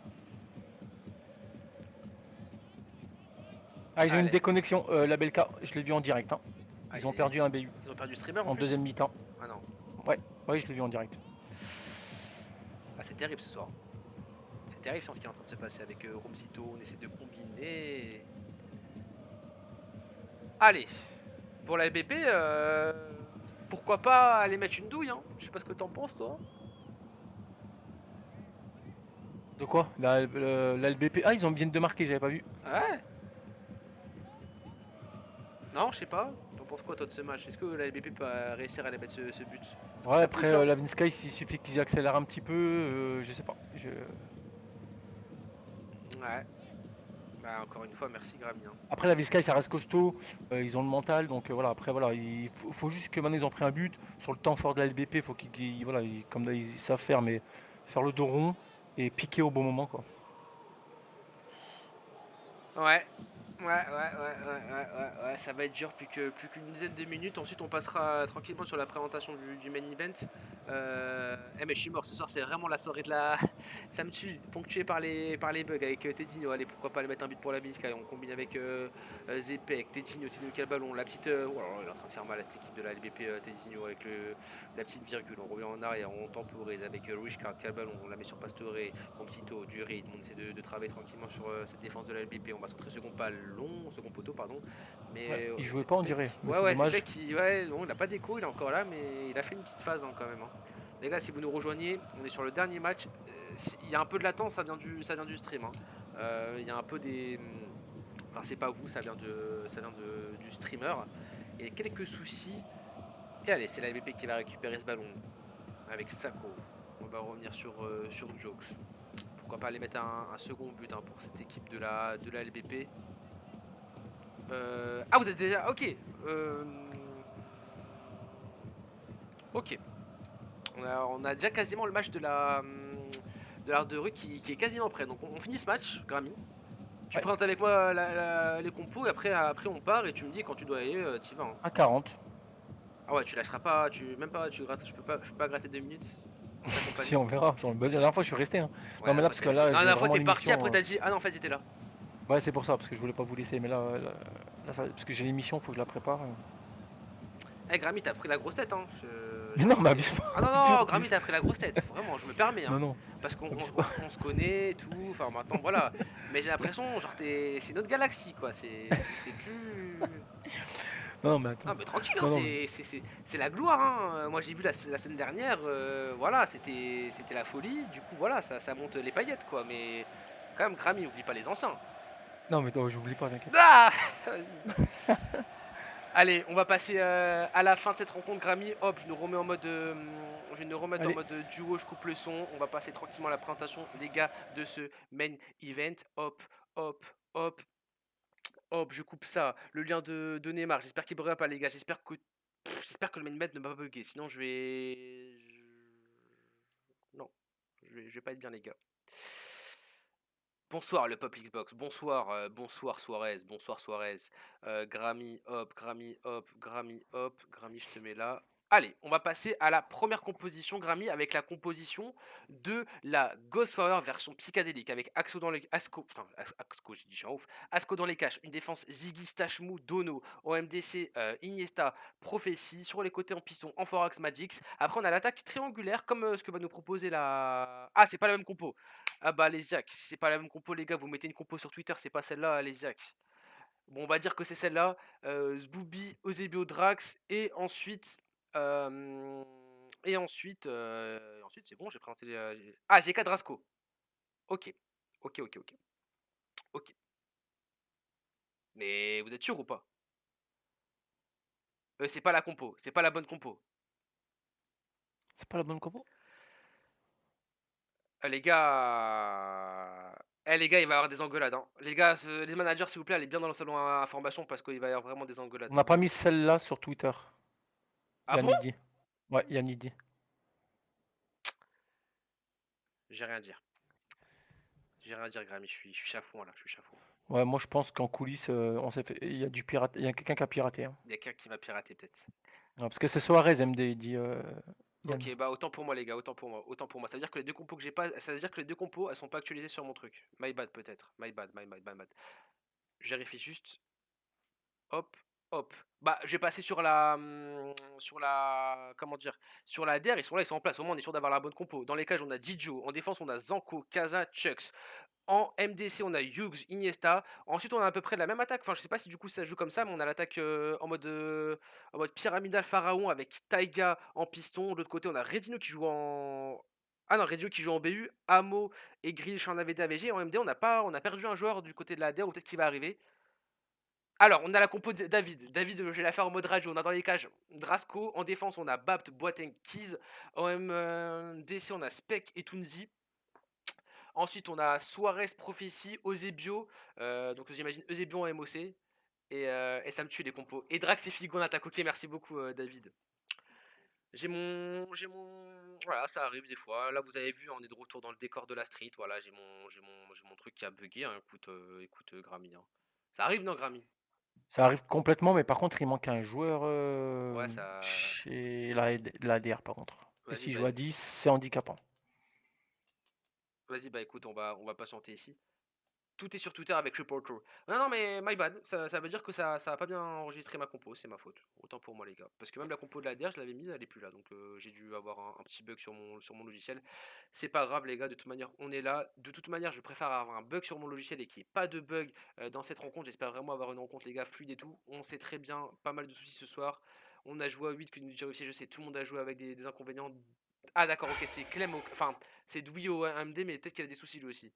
Ah, ils ont une Allez, déconnexion. La BLK, je l'ai vu en direct, hein. Ils ont perdu un BU ils ont perdu streamer en en plus. deuxième mi-temps. Ah non. Ouais, ouais, je l'ai vu en direct. Ah c'est terrible ce soir. C'est terrible ce qui est en train de se passer avec Romsito. On essaie de combiner. Allez, pour la LBP, pourquoi pas aller mettre une douille, hein. Je sais pas ce que t'en penses toi. De quoi la LBP. Ah, ils viennent de marquer, j'avais pas vu. Ouais. Non, je sais pas. T'en penses quoi toi de ce match? Est-ce que la LBP peut réussir à aller mettre ce but? Parce que Ouais, ça après, pousse, hein. la Sky, il suffit qu'ils accélèrent un petit peu. Je sais pas. Ouais. Bah encore une fois, merci Grammy, hein. Après, la Sky, ça reste costaud. Ils ont le mental. Donc voilà, après, voilà. Il faut juste que maintenant, ils ont pris un but. Sur le temps fort de la LBP, il faut voilà, comme ils savent faire, mais faire le dos rond et piquer au bon moment, quoi. Ouais. Ouais, ça va être dur, plus qu'une dizaine de minutes. Ensuite, on passera tranquillement sur la présentation du main event. Mais je suis mort ce soir, c'est vraiment la soirée de la. Ça me tue, ponctué par les bugs avec Tedinho. Allez, pourquoi pas aller mettre un but pour la Sky. On combine avec Zepek, Tedinho, Tedinho qui a le ballon. La petite. Oh là là, il est en train de faire mal à cette équipe de la LBP, Tedinho avec la petite virgule. On revient en arrière, on temporise avec Richcard qui a le ballon. On la met sur Pastore, Comsito, du rythme. On essaie de travailler tranquillement sur cette défense de la LBP. On va centrer second pas long, second poteau, pardon. Mais Ouais, il jouait pas, on dirait. Mais c'est ouais, dommage. Zepek qui. Ouais, non, il a pas d'écho, il est encore là, mais il a fait une petite phase, hein, quand même, hein. Les gars, si vous nous rejoignez, on est sur le dernier match. Il y a un peu de latence, ça vient du stream, hein. Il y a un peu Enfin, c'est pas vous, ça vient du streamer. Il y a quelques soucis. Et allez, c'est la LBP qui va récupérer ce ballon avec Sako. On va revenir sur Jokes. Pourquoi pas aller mettre un second but hein, pour cette équipe de la LBP. Ah, vous êtes déjà. Ok. Euh, Ok. On a déjà quasiment le match de l'art de rue qui est quasiment prêt. Donc on finit ce match, Grammy. Tu Ouais, présentes avec moi les compos et après on part et tu me dis quand tu dois aller, t'y vas. Hein. à 40. Ah ouais, tu lâcheras pas, même pas, tu grattes, je peux pas gratter 2 minutes pour Si, t'accompagner. on verra. La dernière fois, je suis resté. Hein. Ouais, Non, mais là, parce t'es que resté. là, Non, la je vais dernière fois vraiment t'es parti, après l'émission. t'as dit ah non en fait j'étais là. Ouais, c'est pour ça, parce que je voulais pas vous laisser. Mais parce que j'ai l'émission, faut que je la prépare. Eh Grammy, t'as pris la grosse tête, hein. Mais J'ai non, mais remarqué. abuse Ah pas. non, non, Abuse, Grammy, abuse. t'as pris la grosse tête. Vraiment, je me permets, hein. Non, non, Parce qu'on abuse pas. on se connaît et tout. Enfin, maintenant, voilà. Mais j'ai l'impression, genre, c'est une autre galaxie, quoi. C'est plus. Non, mais attends. Non, mais tranquille, hein. Non, non, mais C'est la gloire, hein. Moi, j'ai vu la scène dernière. Voilà, c'était la folie. Du coup, voilà, ça monte les paillettes, quoi. Mais quand même, Grammy, oublie pas les anciens. non, mais non, j'oublie pas, t'inquiète. Ah vas-y. Allez, on va passer à la fin de cette rencontre, Grammy. Hop, je nous remets en mode, je vais nous remettre en Allez, mode duo. Je coupe le son. On va passer tranquillement à la présentation, les gars, de ce main event. Hop, hop, hop, hop. Je coupe ça. Le lien de Neymar. J'espère qu'il ne pas, les gars. J'espère que le main event ne va pas bugger. Sinon, non, je vais pas être bien, les gars. Bonsoir le peuple Xbox, bonsoir, bonsoir Suarez, bonsoir Suarez, Grammy, hop, Grammy, hop, Grammy, hop, Grammy, je te mets là. Allez, on va passer à la première composition, Grammy, avec la composition de la Ghostwire version psychédélique, avec Axo dans les... Asco, putain, Axco, j'ai dit, je suis un ouf. Asco dans les caches, une défense Ziggy, Stachmou, Dono, OMDC, Iniesta, Prophétie, sur les côtés en piston, Amphorax, Magix. Après, on a l'attaque triangulaire, comme ce que va nous proposer la... Ah, c'est pas la même compo. Ah bah les Ziac, si c'est pas la même compo les gars, vous mettez une compo sur Twitter, c'est pas celle-là les Ziac. Bon on va dire que c'est celle-là, Zboubi, Eusebio, Drax, euh, et ensuite c'est bon, j'ai présenté les... Ah j'ai 4 Drasco. Ok, ok, ok, ok, ok. Mais vous êtes sûr ou pas? C'est pas la compo, c'est pas la bonne compo. c'est pas la bonne compo? Les gars... les gars, il va y avoir des engueulades. Hein. Les gars, les managers, s'il vous plaît, allez bien dans le salon à information parce qu'il va y avoir vraiment des engueulades. On n'a pas mis celle-là sur Twitter. Ah bon? Yannick dit. Ouais, Yannick dit. J'ai rien à dire. J'ai rien à dire, Grammy, je suis chafouin là, je suis chafouin. Ouais, moi je pense qu'en coulisses, on s'est fait. Il y a du pirate. Il y a quelqu'un qui a piraté. Hein. Il y a quelqu'un qui va pirater peut-être. Ouais, parce que c'est Suarez MD, il dit Yann. Ok, bah autant pour moi les gars, autant pour moi, autant pour moi. Ça veut dire que les deux compos que j'ai pas, ça veut dire que les deux compos elles sont pas actualisées sur mon truc. My bad peut-être, my bad, my bad, my bad. Je vérifie juste. Hop, hop. Bah je vais passer comment dire, sur la DR. Ils sont là, ils sont en place. Au moins on est sûr d'avoir la bonne compo. Dans les cages on a Dijo, en défense on a Zanko, Kaza, Chucks. En MDC, on a Hughes, Iniesta. Ensuite, on a à peu près la même attaque. Enfin, je sais pas si du coup ça joue comme ça, mais on a l'attaque en mode pyramidal pharaon avec Taiga en piston. De l'autre côté, on a Redino qui joue en. Ah non, Redino qui joue en BU. Amo et Grill en AVD AVG. En MD, on a perdu un joueur du côté de la DR, ou peut-être qu'il va arriver. Alors, on a la compo de David. David, je vais la faire en mode radio. On a dans les cages Drasco. En défense, on a Bapt, Boateng, Keys. En MDC, on a Spec et Tunzi. Ensuite, on a Suarez, Prophétie, Eusebio. Donc, j'imagine Eusebio en MOC. Et ça me tue les compos. Et Drax et Figo en attaque. Ok, merci beaucoup, David. Voilà, ça arrive des fois. Là, vous avez vu, on est de retour dans le décor de la street. Voilà, j'ai mon truc qui a bugué. Hein. Écoute, Grammy. Hein. Ça arrive, non, Grammy? Ça arrive complètement, mais par contre, il manque un joueur Ouais, ça. chez la DR par contre. Et Vas-y, s'il bah, joue à 10, c'est handicapant. vas-y, bah écoute, on va patienter ici. Tout est sur Twitter avec Reporter. Non, non, mais my bad. Ça veut dire que ça a pas bien enregistré ma compo. C'est ma faute. Autant pour moi, les gars. Parce que même la compo de la DR, je l'avais mise, elle est plus là. Donc j'ai dû avoir un petit bug sur mon logiciel. C'est pas grave, les gars. De toute manière, on est là. De toute manière, je préfère avoir un bug sur mon logiciel et qu'il n'y ait pas de bug dans cette rencontre. J'espère vraiment avoir une rencontre, les gars, fluide et tout. On sait très bien, pas mal de soucis ce soir. On a joué à 8 que nous dirons aussi. Je sais, tout le monde a joué avec des inconvénients. Ah, d'accord, ok. C'est Clem. Enfin, c'est Douy au AMD, mais peut-être qu'il a des soucis lui aussi.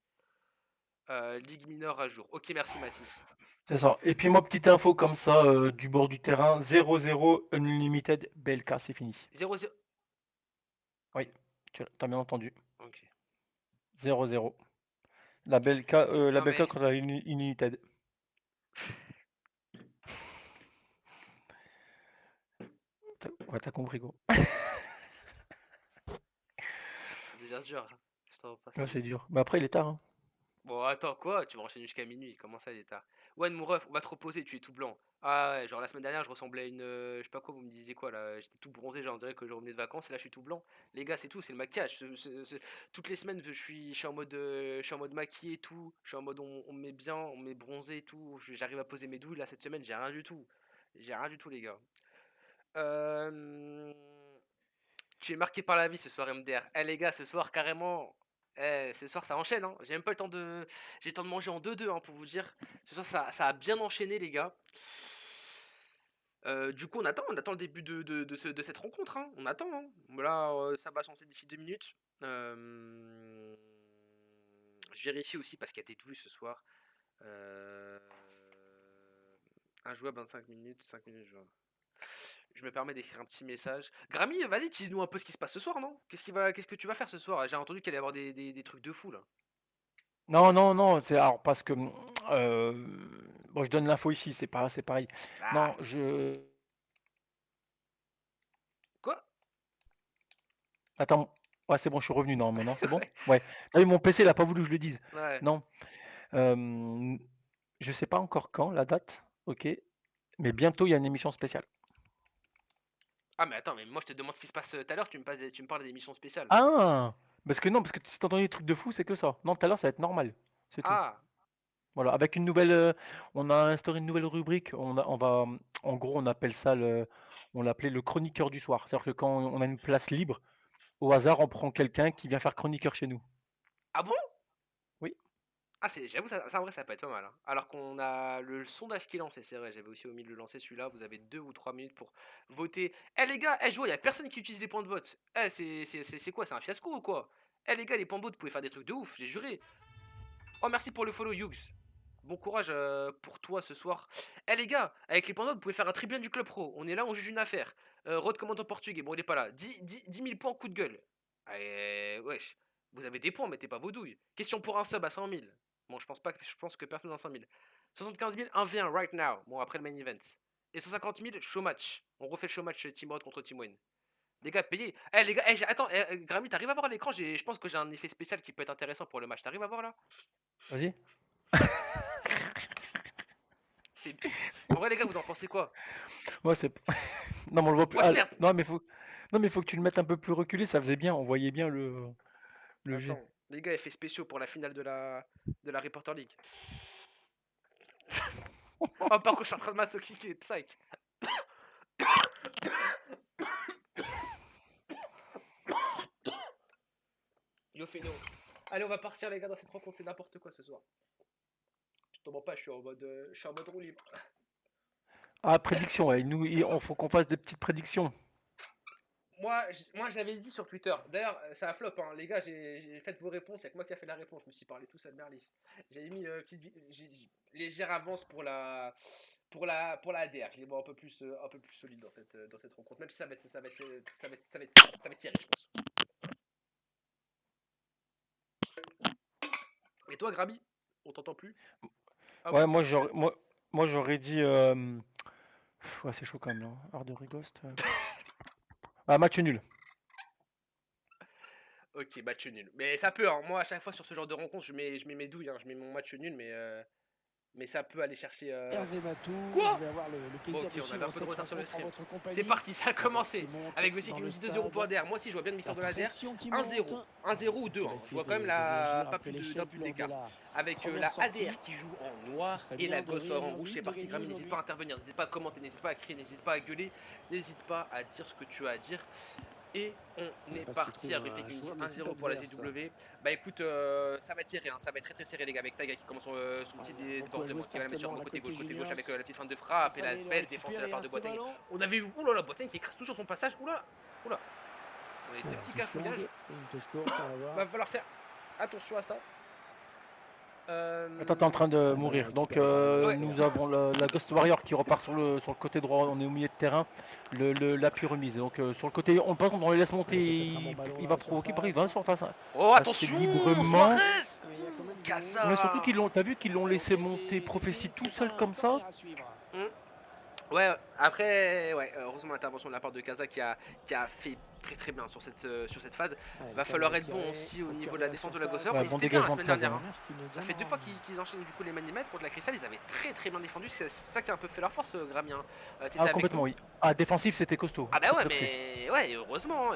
Ligue mineure à jour. Ok, merci Mathis. C'est ça. Et puis moi, petite info comme ça, du bord du terrain, 0-0 Unlimited BLK, c'est fini. 0-0. Oui, tu as bien entendu. Ok. 0-0. La BLK, la Non BLK mais. contre la Unlimited. Ouais, t'as compris, gros. Ça devient dur, là. Je t'en pas, ça Ouais, devient c'est dur. dur. Mais après, il est tard, hein. Bon, attends, quoi? Tu vas enchaîner jusqu'à minuit. Comment ça, il est tard? Ouais, mon ref, on va te reposer, tu es tout blanc. Ah ouais, genre la semaine dernière, je ressemblais à une. Je sais pas quoi, vous me disiez quoi là? J'étais tout bronzé, genre on dirait que je revenais de vacances et là je suis tout blanc. Les gars, c'est tout, c'est le maquillage. Toutes les semaines, je suis en mode maquillé et tout. Je suis en mode on me met bien, on me met bronzé et tout. J'arrive à poser mes douilles. Là, cette semaine, j'ai rien du tout. J'ai rien du tout, les gars. Euh... Tu es marqué par la vie ce soir, MDR. Eh les gars, ce soir carrément. Ce soir ça enchaîne, hein. J'ai même pas le temps de. J'ai le temps de manger en 2-2 hein, pour vous dire. Ce soir ça a bien enchaîné les gars. Du coup on attend le début de cette rencontre, hein. On attend, hein. Voilà, ça va se lancer d'ici 2 minutes. Je vérifie aussi parce qu'il y a des douilles ce soir. Euh... Injouable 25 minutes, 5 minutes jouable. Je me permets d'écrire un petit message. Grammy, vas-y, tease-nous un peu ce qui se passe ce soir, non? Qu'est-ce que tu vas faire ce soir? J'ai entendu qu'il allait y avoir des trucs de fou là. Non, non, non, c'est alors parce que bon, je donne l'info ici, c'est pareil. Ah, Non, je quoi? attends. Ouais, c'est bon, je suis revenu normalement, non, c'est bon? Ouais. Ouais. Ah oui, mon PC, il a pas voulu que je le dise. Ouais. Non, je sais pas encore quand la date, ok, mais bientôt il y a une émission spéciale. Ah, mais attends, mais moi je te demande ce qui se passe tout à l'heure, tu me parles d'émissions spéciales. Ah! Parce que non, parce que si t'as entendu des trucs de fou, c'est que ça. Non, tout à l'heure, ça va être normal. C'est tout. Ah, Voilà, avec une nouvelle, on a instauré une nouvelle rubrique. On va, en gros, on appelle ça on l'appelait le chroniqueur du soir. C'est-à-dire que quand on a une place libre, au hasard, on prend quelqu'un qui vient faire chroniqueur chez nous. ah bon? Oui. Ah, j'avoue, ça en vrai, ça peut être pas mal, hein. Alors qu'on a le sondage qui est lancé, c'est vrai, j'avais aussi omis de le lancer celui-là. Vous avez 2 ou 3 minutes pour voter. Eh les gars, je vois, il y a personne qui utilise les points de vote. C'est quoi? C'est un fiasco ou quoi? Eh les gars, les points de vote, vous pouvez faire des trucs de ouf, j'ai juré. Oh, merci pour le follow, Yugs. Bon courage pour toi ce soir. Eh les gars, avec les points de vote, vous pouvez faire un tribune du club pro. On est là, on juge une affaire. Rod commente en portugais, bon, il est pas là. 10 000 points, coup de gueule. Wesh. Vous avez des points, mettez pas vos douilles. Question pour un sub à 100 000. Bon, je pense que personne n'a 100 000. 75 000, 1v1 right now. Bon, après le main event. Et 150 000, show match. On refait le show match Team Rod contre Team Wayne. Les gars, payez. Eh, les gars, attends, Grammy, t'arrives à voir à l'écran? Je pense que j'ai un effet spécial qui peut être intéressant pour le match. T'arrives à voir là? Vas-y. C'est. En vrai, les gars, vous en pensez quoi? Ouais, c'est. Non, mais on le voit plus. Wesh, Ah, merde! non, mais faut. Non, mais faut que tu le mettes un peu plus reculé. Ça faisait bien. On voyait bien le jet. Attends, les gars, effets spéciaux pour la finale de la Reporter League. Oh, par contre, je suis en train de m'intoxiquer, psych. Yo, Feno. Allez, on va partir, les gars, dans cette rencontre. C'est n'importe quoi ce soir. Je te mens pas, je suis en mode roue libre. Ah, prédiction. Ouais. On faut qu'on fasse des petites prédictions. Moi, j'avais dit sur Twitter. D'ailleurs, ça a flop, hein. Les gars, j'ai fait vos réponses. Il y a que moi qui a fait la réponse. Je me suis parlé tout seul, Merlis. J'avais mis légère avance pour la ADR. Je les vois un peu plus solides dans cette rencontre. Même si ça va être serré, je pense. Et toi, Grabi, on t'entend plus? Ah oui. Ouais, moi j'aurais dit. Ouais, c'est chaud quand même, là. Art de rigoste. Ah, match nul. Ok, match nul. Mais ça peut, hein. Moi, à chaque fois sur ce genre de rencontre, je mets mes douilles, hein. Je mets mon match nul, mais ça peut aller chercher. Hervé Matou, Quoi? je vais avoir le plaisir Ok, de on suivre avait un peu de cette retard sur le rencontre en stream. votre compagnie. C'est parti, ça a commencé. Qui monte Avec Messi dans qui le nous dit 2-0 pour stade. ADR. Moi aussi, je vois bien une victoire de La l'ADR. pression qui 1-0. monte. 1-0 ou 2. Qui va Je essayer vois quand même de réagir pas après plus d'un l'échec but lors de d'écart. la Avec première la sortie. ADR qui joue en noir Ce serait et la bien de Ghost en réagir rouge. vite, C'est de parti, gagner Grammy. N'hésite aujourd'hui. pas à intervenir, n'hésite pas à commenter, n'hésite pas à crier, n'hésite pas à gueuler, n'hésite pas à dire ce que tu as à dire. Et on est Parce qu'il parti. trouve Ruffy un qui nous dit joueur de l'équipe 1-0 pour la adverse. GW. Bah écoute, ça va être serré, hein. Ça va être très très serré, les gars. Avec Taga qui commence son petit Beaucoup à jouer débordement, qui va la mettre sur certainement le à côté gauche, Juniors. avec la petite fin de Il frappe et la fallait le belle défense de la récupérer part à de ce Boateng. ballon. On avait vu, oulala, Boateng qui écrase tout sur son passage. Oula, oula. On a des Alors, petits touche longue cafouillages. et une touche courte, on va voir. Va falloir faire attention à ça. Attends, t'es en train de Ah, mourir. ballon Donc récupéré par Ouais. nous l'adversaire. avons la Ghost Warrior qui repart sur le côté droit, on est au milieu de terrain, l'appui remise. Donc sur le côté, par contre on les laisse monter, Allez, peut-être un bon ballon il dans va la provoquer, par il surface. va en surface Oh, assez attention, librement. Suarez. Mais il y a quand même du monde. Mais surtout Casa. t'as vu qu'ils l'ont Ballon laissé qui a monter été Prophétie dévié, tout c'est seul un comme ça. corner à suivre. Ouais, après, ouais, heureusement l'intervention de la part de Casa qui a fait très bien sur cette phase. Allez, Va le falloir ballon être bon tiré aussi au au niveau cœur de la la défense de la surface. Gosseur. Ouais, Ils bon étaient bien la dégagement de semaine dernière, Casa. hein. Corner qui nous Ça fait donne 2 fois envie. qu'ils enchaînent du coup les manimètres contre la Cristal. Ils avaient très bien défendu. C'est ça qui a un peu fait leur force, Gramien. T'étais Ah avec complètement nous. oui. Ah défensif c'était costaud. Ah bah ouais, Très. mais ouais, et heureusement,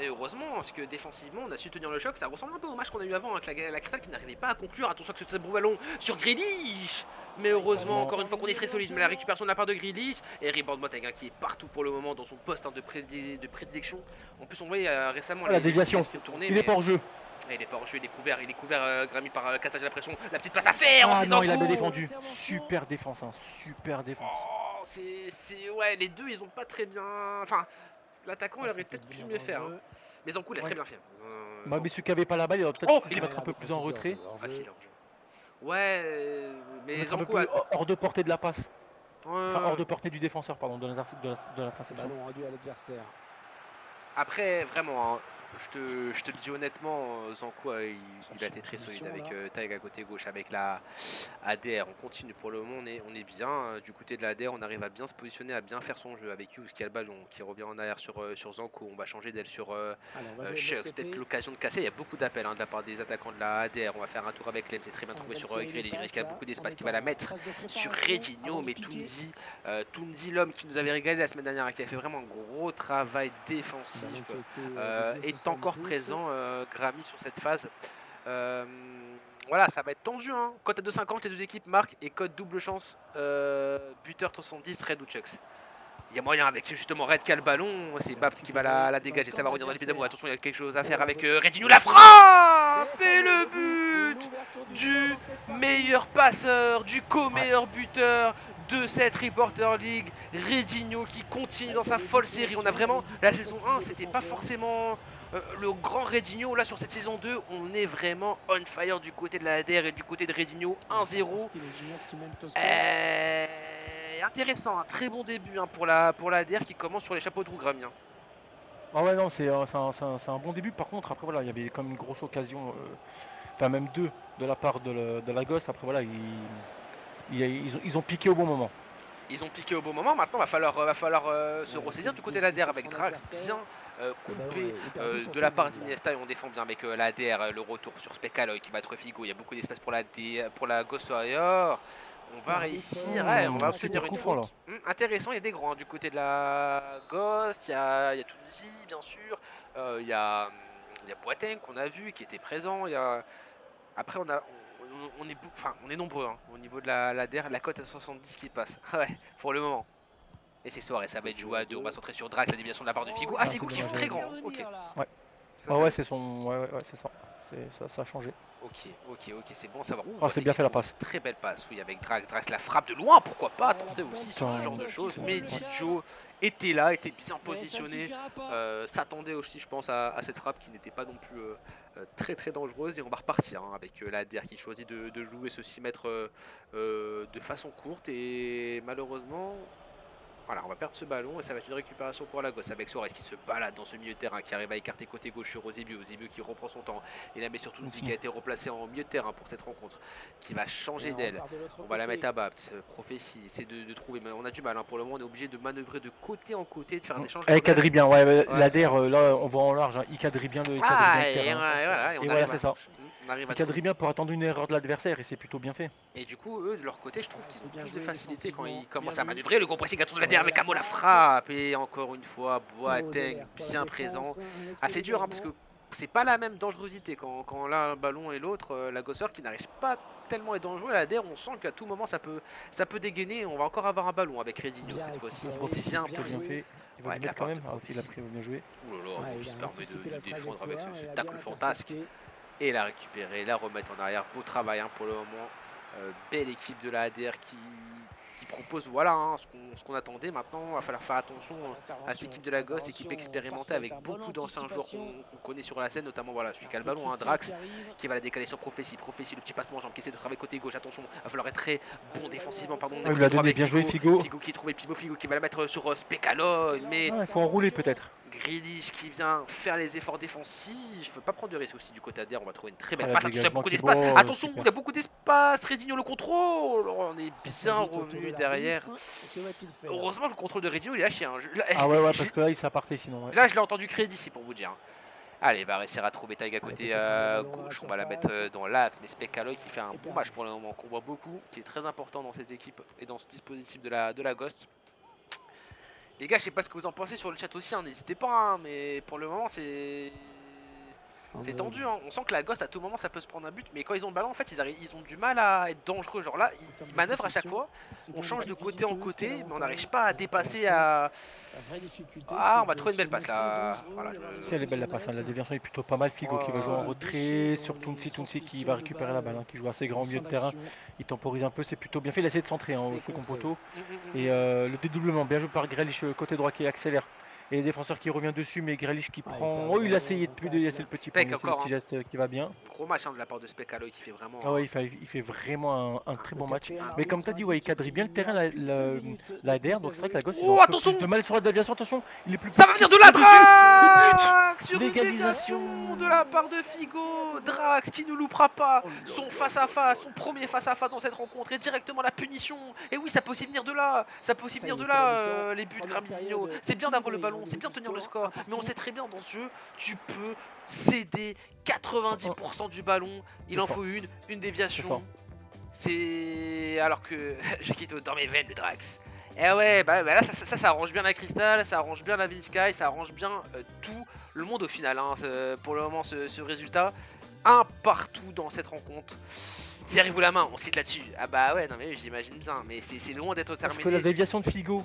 parce que défensivement, on a su tenir le choc. Ça ressemble un peu au match qu'on a eu avant avec la Cristal qui n'arrivait pas à conclure. Attention que ce bon ballon sur Grealish. Mais heureusement, encore une fois qu'on est très solide. Mais la récupération de la part de Grealish et Rebound Boateng qui est partout pour le moment dans son poste de prédilection. En plus, on voyait récemment Ah, la les déviation. esprits tourner, Il est mais pas hors jeu. il est pas en jeu, il est couvert Grammy par Cassage à la pression. La petite passe à faire en Ah non, il a bien Cézanne. défendu. Super défense, hein. Super défense. Oh, ouais, les deux, ils ont pas très bien. Enfin, l'attaquant, il Ça aurait peut peut-être pu devenir mieux faire, hein. dangereux. Mais Zankou, il a Ouais. très bien fait. Bah, mais Zankou. celui qui avait pas la balle, il aurait peut-être Oh, pu il se est mettre un peu Arbitre plus en siffle retrait. hors Ah si, jeu. il est hors jeu. Ouais, Se mais mettre un peu Zankou a. plus hors de portée de la passe. Enfin, hors Ouais. de portée du défenseur, pardon, de l'interception. Ballon rendu à l'adversaire. Après, vraiment, hein, je te le dis honnêtement, Zankou, il a été très solide Chercher avec une solution, Taïga côté gauche, avec la ADR. On continue pour le moment, on est bien. Du côté de la ADR, on arrive à bien se positionner, à bien faire son jeu avec Hughes qui a le ballon, qui revient en arrière sur Zankou. On va changer d'aile sur Allez, on va jouer de l'autre Shucks. côté. Peut-être l'occasion de casser. Il y a beaucoup d'appels de la part des attaquants de la ADR. On va faire un tour avec Lem, c'est très bien trouvé sur Grealish. Il risque à beaucoup d'espace qui va la mettre sur Reginho, mais Tounzi, l'homme qui nous avait régalé la semaine dernière, qui a fait vraiment un gros travail défensif, est encore présent, Grammy, sur cette phase. Voilà, ça va être tendu, hein. Cote à 2,50, les deux équipes marquent, et cote double chance, buteur 70, Red ou Chucks. Il y a moyen avec justement Red qui a le ballon, c'est Bapt qui va la dégager, ça va revenir dans les pieds d'amour. Attention, il y a quelque chose à faire avec Reginho, la frappe et le but du meilleur passeur, du co-meilleur buteur de cette Reporter League, Reginho qui continue dans sa folle série. On a vraiment, la saison 1, c'était pas forcément le grand Reginho. Là, sur cette saison 2, on est vraiment on fire du côté de la ADR et du côté de Reginho. 1-0. Intéressant, un très bon début, hein, pour la ADR qui commence sur les chapeaux de roue, Grammy, hein. Ah ouais, non, c'est un bon début. Par contre, après, voilà, il y avait quand même une grosse occasion, enfin même deux de la part de la gosse. Après, voilà, ils ont piqué au bon moment. Ils ont piqué au bon moment. Maintenant, va falloir se ressaisir du côté de l'ADR avec Drax bien coupé de la part d'Iniesta, et on défend bien avec l'ADR. Le retour sur Specaloy qui va être Figo. Il y a beaucoup d'espace pour la Ghost Warrior. On va réussir, ouais, on va obtenir une coup franc, faute. Intéressant, il y a des grands, hein, du côté de la Ghost. Il y a Tunisie, bien sûr. Il y a Boateng qu'on a vu qui était présent. Après, on est nombreux, hein, au niveau de la DER, la cote à 70 qui passe. Ouais, pour le moment. Et c'est soirée, ça va être joué à 2. On va centrer sur Drax, la déviation de la part de Figo. Ah, Figo qui joue très grand. Ok. Ouais. Ça, Ouais, c'est son. Ouais, c'est ça. Ça a changé. Ok, c'est bon à savoir. Ah, c'est bien fait la passe. Très belle passe, oui, avec Drax la frappe de loin, pourquoi pas tenter aussi sur ce genre de choses. Mais Joe était là, était bien positionné, s'attendait aussi, je pense, à cette frappe qui n'était pas non plus très dangereuse. Et on va repartir, hein, avec l'ADR qui choisit de jouer ce 6 mètres de façon courte. Et malheureusement, voilà, on va perdre ce ballon et ça va être une récupération pour la gosse avec Suarez qui se balade dans ce milieu de terrain, qui arrive à écarter côté gauche sur Ozebio qui reprend son temps. Et là, mais surtout Nzi qui a été replacé en milieu de terrain pour cette rencontre, qui va changer d'aile. On va la mettre à Bapt. Prophétie, c'est de trouver, mais on a du mal, hein. Pour le moment, on est obligé de manœuvrer de côté en côté, de faire des changements. Il quadrille bien, ouais. L'ADR, là, on voit en large, hein, il quadrille bien le terrain. Voilà, et voilà, c'est ça. On arrive il quadrille bien pour attendre une erreur de l'adversaire et c'est plutôt bien fait. Et du coup, eux, de leur côté, je trouve qu'ils ont plus de facilité quand ils commencent à manœuvrer. Le gros pressing à tour de la DER avec Amo la frappe. Et encore une fois, Boateng bien présent. Assez dur, hein, parce que c'est pas la même dangerosité quand là un ballon et l'autre, la gosseur qui n'arrive pas tellement à être dangereux. La DER, on sent qu'à tout moment ça peut dégainer. On va encore avoir un ballon avec Reginho cette fois-ci. Bien fait. Il va mettre quand même. Ah, il a pris, bien joué. Ouh là là, il se permet de défendre avec ce tacle fantasque. Et la récupérer, la remettre en arrière. Beau travail, hein, pour le moment. Belle équipe de la ADR qui propose voilà hein, ce qu'on attendait. Maintenant, il va falloir faire attention à cette équipe de la Gosse, équipe expérimentée avec beaucoup d'anciens joueurs qu'on connaît sur la scène, notamment voilà, celui qui a le ballon, hein, Drax, qui va la décaler sur Prophétie. Prophétie, le petit passement en jambe qui essaie de travailler côté gauche. Attention, il va falloir être très bon défensivement. Pardon, on est il côté l'a droit donné, avec bien joué Figo. Figo qui est trouvé pivot, Figo qui va la mettre sur Specalo, mais Il faut enrouler peut-être. Grealish qui vient faire les efforts défensifs. Faut pas prendre de risque aussi du côté adverse. On va trouver une très belle Ah, le passe. Attention, il y a dégagement beaucoup qui est d'espace. beau, Attention, super. il y a beaucoup d'espace. Redinho le contrôle. On est bien revenu derrière. Heureusement, le contrôle de Redinho il est lâché. Hein. Ah ouais, parce que là, ça partait sinon. Ouais. Là, je l'ai entendu créer d'ici pour vous dire. Allez, va réussir à trouver Tag à côté gauche. On va la mettre dans l'axe. Mais Specalo qui fait un bon match pour le moment, qu'on voit beaucoup, qui est très important dans cette équipe et dans ce dispositif de la Ghost. Les gars, je sais pas ce que vous en pensez sur le chat aussi, hein, n'hésitez pas, hein, mais pour le moment c'est tendu, hein. On sent que la Ghost à tout moment ça peut se prendre un but, mais quand ils ont le ballon en fait ils ont du mal à être dangereux, genre là ils manœuvrent à chaque fois, on change de côté en côté, mais on n'arrive pas à dépasser à... Ah on va trouver une belle passe là, voilà, Si elle est belle la passe, hein. La déviation est plutôt pas mal, Figo qui va jouer en retrait, sur Tounsi qui va récupérer la balle, hein, qui joue assez grand au milieu de terrain, il temporise un peu, c'est plutôt bien fait, il essaie de centrer hein, au second poteau, et le dédoublement, bien joué par Grealish côté droit qui accélère. Et les défenseurs qui revient dessus, mais Grealish qui prend. Oh, il a essayé de laisser le petit Spec point, encore, le petit geste qui va bien. Gros match hein, de la part de Specalo qui fait vraiment... Ah ouais, il fait vraiment un très bon match. Mais comme tu as dit, ouais, il quadrille bien le terrain, la DR, donc c'est vrai que la Gosse, Oh, ils ont un peu attention plus de mal sur la déviation, attention, il est plus Ça va venir de la Drax sur une L'égalisation. déviation de la part de Figo. Drax qui ne loupera pas son face-à-face, son premier face-à-face dans cette rencontre et directement la punition. Et oui, ça peut aussi venir de là. Ça peut aussi venir de là, les buts Ramizino. C'est bien d'avoir le ballon, c'est bien de tenir le score. Mais on sait très bien dans ce jeu, tu peux céder 90% du ballon. Il en faut une déviation. C'est... Alors que je quitte dans mes veines le Drax. Et ouais, bah là ça arrange bien la Crystal, ça arrange bien la Vinsky, ça arrange bien tout le monde au final. Hein, pour le moment, ce résultat. Un partout dans cette rencontre. Serrez-vous la main, on se quitte là-dessus. Ah bah ouais, non mais j'imagine bien, mais c'est loin d'être terminé. Parce que la déviation de Figo,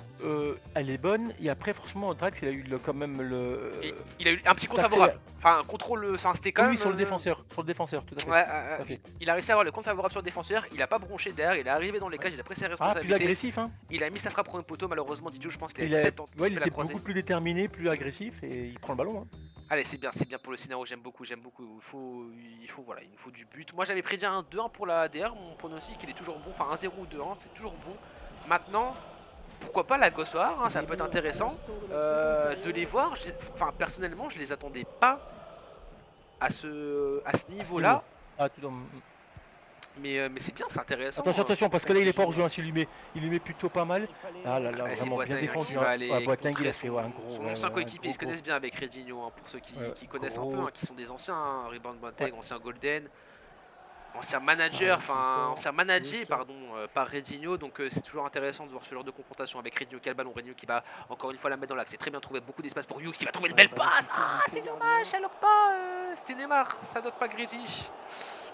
elle est bonne, et après franchement, Drax, il a eu quand même il a eu un petit compte favorable. Enfin, un contrôle, enfin c'était quand même... sur le défenseur, tout à fait. Ouais, il a réussi à avoir le compte favorable sur le défenseur, il a pas bronché derrière, il est arrivé dans les cages, il a pris ses responsabilités. Plus agressif, hein. Il a mis sa frappe pour un poteau, malheureusement Didio, je pense qu'il a a peut-être anticipé il la était croisée. beaucoup plus déterminé, plus agressif, et il prend le ballon. Hein. Allez, c'est bien pour le scénario, j'aime beaucoup. Il nous faut du but. Moi j'avais prédit un 2-1 pour la DR, mon pronostic il est toujours bon, enfin 1-0 ou 2-1, c'est toujours bon. Maintenant, pourquoi pas la Gossoir, hein, ça peut être intéressant de les voir. Enfin, personnellement, je les attendais pas à ce niveau-là. Mais c'est bien, c'est intéressant. Attention, parce que là il est pas hors jeu, hein, il lui met plutôt pas mal. Ah là là, vraiment bien défendu. Boateng, il a fait un gros. Son ancien coéquipier, ils se connaissent bien avec Redinho, hein, pour ceux qui connaissent un peu, hein, qui sont des anciens. Hein, Rebound Boateng, ancien Golden. Ancien manager, ancien managé pardon, par Redinho, donc c'est toujours intéressant de voir ce genre de confrontation avec Redinho qui a le ballon, Redinho qui va encore une fois la mettre dans l'axe, c'est très bien trouvé, beaucoup d'espace pour Hughes qui va trouver une belle passe. Ah c'est dommage, ça lock pas, c'était Neymar, ça lock pas Grealish.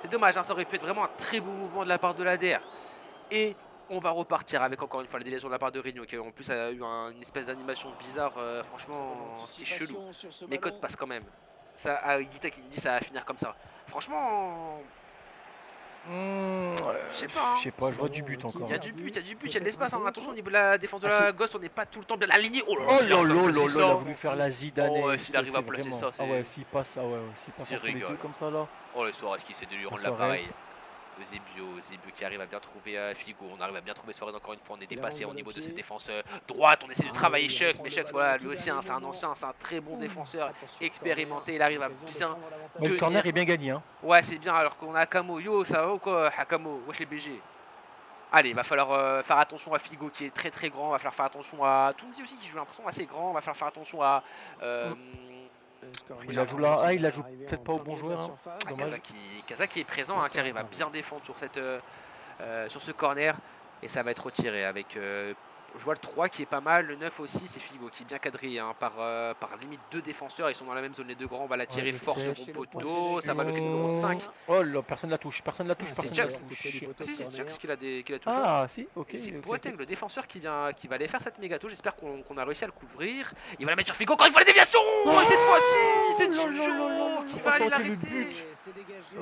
C'est dommage, hein, ça aurait pu être vraiment un très beau mouvement de la part de l'ADR. Et on va repartir avec encore une fois la déviation de la part de Redinho qui en plus a eu une espèce d'animation bizarre, franchement c'est chelou, mes codes passent quand même. Ça, Guita qui me dit ça va finir comme ça. Franchement... je sais pas, je vois du but encore. Il y a du but, il y a de l'espace. Hein. Attention au niveau de la défense de la Ghost, on n'est pas tout le temps bien aligné. Oh là là, il a voulu faire la Zidane. Oh ouais, s'il arrive à placer ça, c'est... Ah ouais, s'il passe ça, c'est rigolo. Comme ça là. Oh le Suarez qui essaie de lui rendre l'appareil. Zebio qui arrive à bien trouver Figo, on arrive à bien trouver Suarez encore une fois, on est dépassé au niveau de cette défense droite, on essaie de travailler Chuck, mais Chuck voilà, lui aussi hein, c'est un ancien, c'est un très bon défenseur expérimenté, il arrive à bien le corner est bien gagné hein. Ouais c'est bien, alors qu'on a Hakamo, yo ça va ou quoi Hakamo, wesh les BG. Allez, il va falloir faire attention à Figo qui est très très grand, il va falloir faire attention à Tounzi aussi qui joue l'impression assez grand, il va falloir faire attention à... il la joue peut-être pas au bon joueur. Hein. Kaza qui est présent, hein, qui arrive à bien défendre sur ce corner. Et ça va être retiré avec... je vois le 3 qui est pas mal, le 9 aussi, c'est Figo qui est bien quadrillé hein, par limite 2 défenseurs. Ils sont dans la même zone, les deux grands. On va la tirer fort sur mon poteau. Ça va le numéro 5. Oh là, personne la touche. C'est Jax. C'est Jax qui l'a touché. Ah si, ok. C'est Boateng, le défenseur qui va aller faire cette méga touche. J'espère qu'on a réussi à le couvrir. Il va la mettre sur Figo. Encore une fois la déviation. Et cette fois-ci, c'est Didio qui Oh, va ça aller aurait été le l'arrêter. but.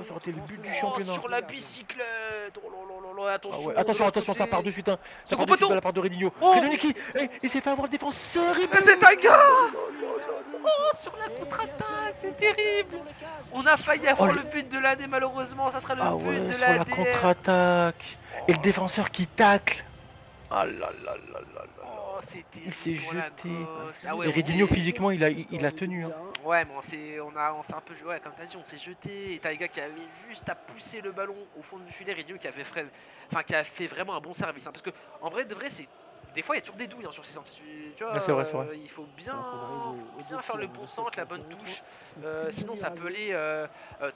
Ça aurait été le but du Oh, championnat. sur la bicyclette. Oh là là là là, Ah attention. ouais, de attention, l'autre attention, ça côté. part de suite. Hein. Ça Second part de suite poteau. de la part de Redinho. Oh. Redinho qui il s'est fait avoir le défenseur. Et Mais c'est Taiga. Oh, sur la contre-attaque, c'est terrible. On a failli avoir Oh, le but de l'AD malheureusement, ça sera le Ah but ouais, de sur la l'AD. contre-attaque. Et le défenseur qui tacle. Ah là là là là là. Oh, c'est Il s'est terrible pour la jeté. gosse. Ah Et ouais, on Redinho, s'est... physiquement, il a tenu. Hein. Ouais, mais on s'est un peu... Ouais, comme t'as dit, on s'est jeté. Et Taiga qui avait juste à pousser le ballon au fond du filet. Redinho qui qui a fait vraiment un bon service. Hein, parce que, en vrai, de vrai, c'est... Des fois, il y a toujours des douilles hein, sur ces centres. Tu vois, Ouais, c'est vrai, c'est vrai. il faut bien, bien faire le bon centre, la bonne touche. Sinon, ça peut aller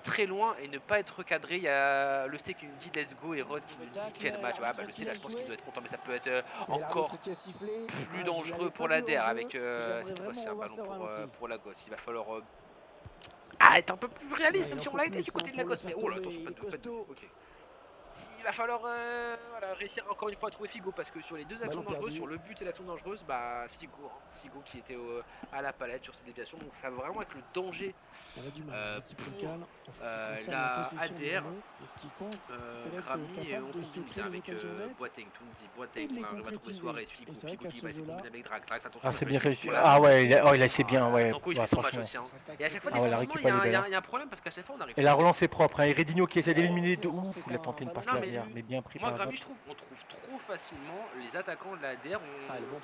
très loin et ne pas être recadré. Il y a le Steak qui nous dit let's go et Rod qui nous dit quel match. Ouais, bah, le Steak, là, je pense qu'il doit être content, mais ça peut être encore plus dangereux pour la DER avec cette fois-ci un ballon pour la gosse. Il va falloir être un peu plus réaliste, même si on l'a été du côté de la gosse. Mais oh là, attention, pas de. Ok. Il va falloir voilà, réussir encore une fois à trouver Figo parce que sur les deux actions dangereuses, sur le but et l'action dangereuse, bah Figo qui était à la palette sur ses déviations, donc ça va vraiment être le danger pour la ADR. Grammy et on combine bien avec Boateng, tout nous dit Boateng, on va trouver Suarez, Figo qui va essayer de combiner avec Drax, attention. Ah, c'est bien fait. Ah ouais, il a essayé bien. Ouais. Zanko il fait son match aussi. Hein. Et à chaque fois, Ah ouais, défensivement, il y a un problème parce qu'à chaque fois, on arrive. Et la relance est propre. Hein. Et Redinho qui essaie d'éliminer de ouf. Il a tenté une passe Non, mais- laser, mais bien pris Moi, par Grammy, on trouve trop facilement les attaquants de la DR.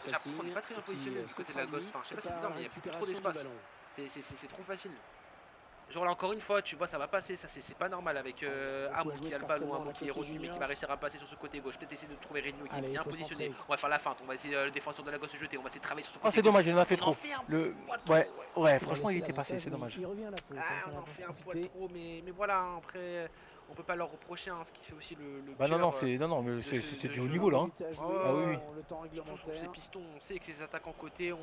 J'ai l'impression qu'on n'est pas très bien positionné du côté de la Ghost. Enfin, je sais pas, c'est bizarre, mais il y a beaucoup trop d'espace. C'est trop facile. Genre là, encore une fois, tu vois, ça va passer. Ça, c'est pas normal avec Amour qui a le ballon, Amour qui est revenu, mais qui va réussir à passer sur ce côté gauche. Peut-être essayer de trouver Redinho qui est bien positionné. On va faire la feinte. On va essayer le défenseur de la Ghost se jeter. On va essayer de travailler sur ce côté. Oh, c'est dommage, il en a fait On en trop. fait un Le... poil trop, Ouais, franchement, il était passé, c'est dommage. on en fait un poil trop, mais voilà, hein, après, on peut pas leur reprocher hein, ce qui fait aussi le Bah non, cœur, non, mais de c'est ce- de du haut jeu. niveau là. Hein. Ah oui, Surtout sur ces pistons, on sait que ces attaquants côté ont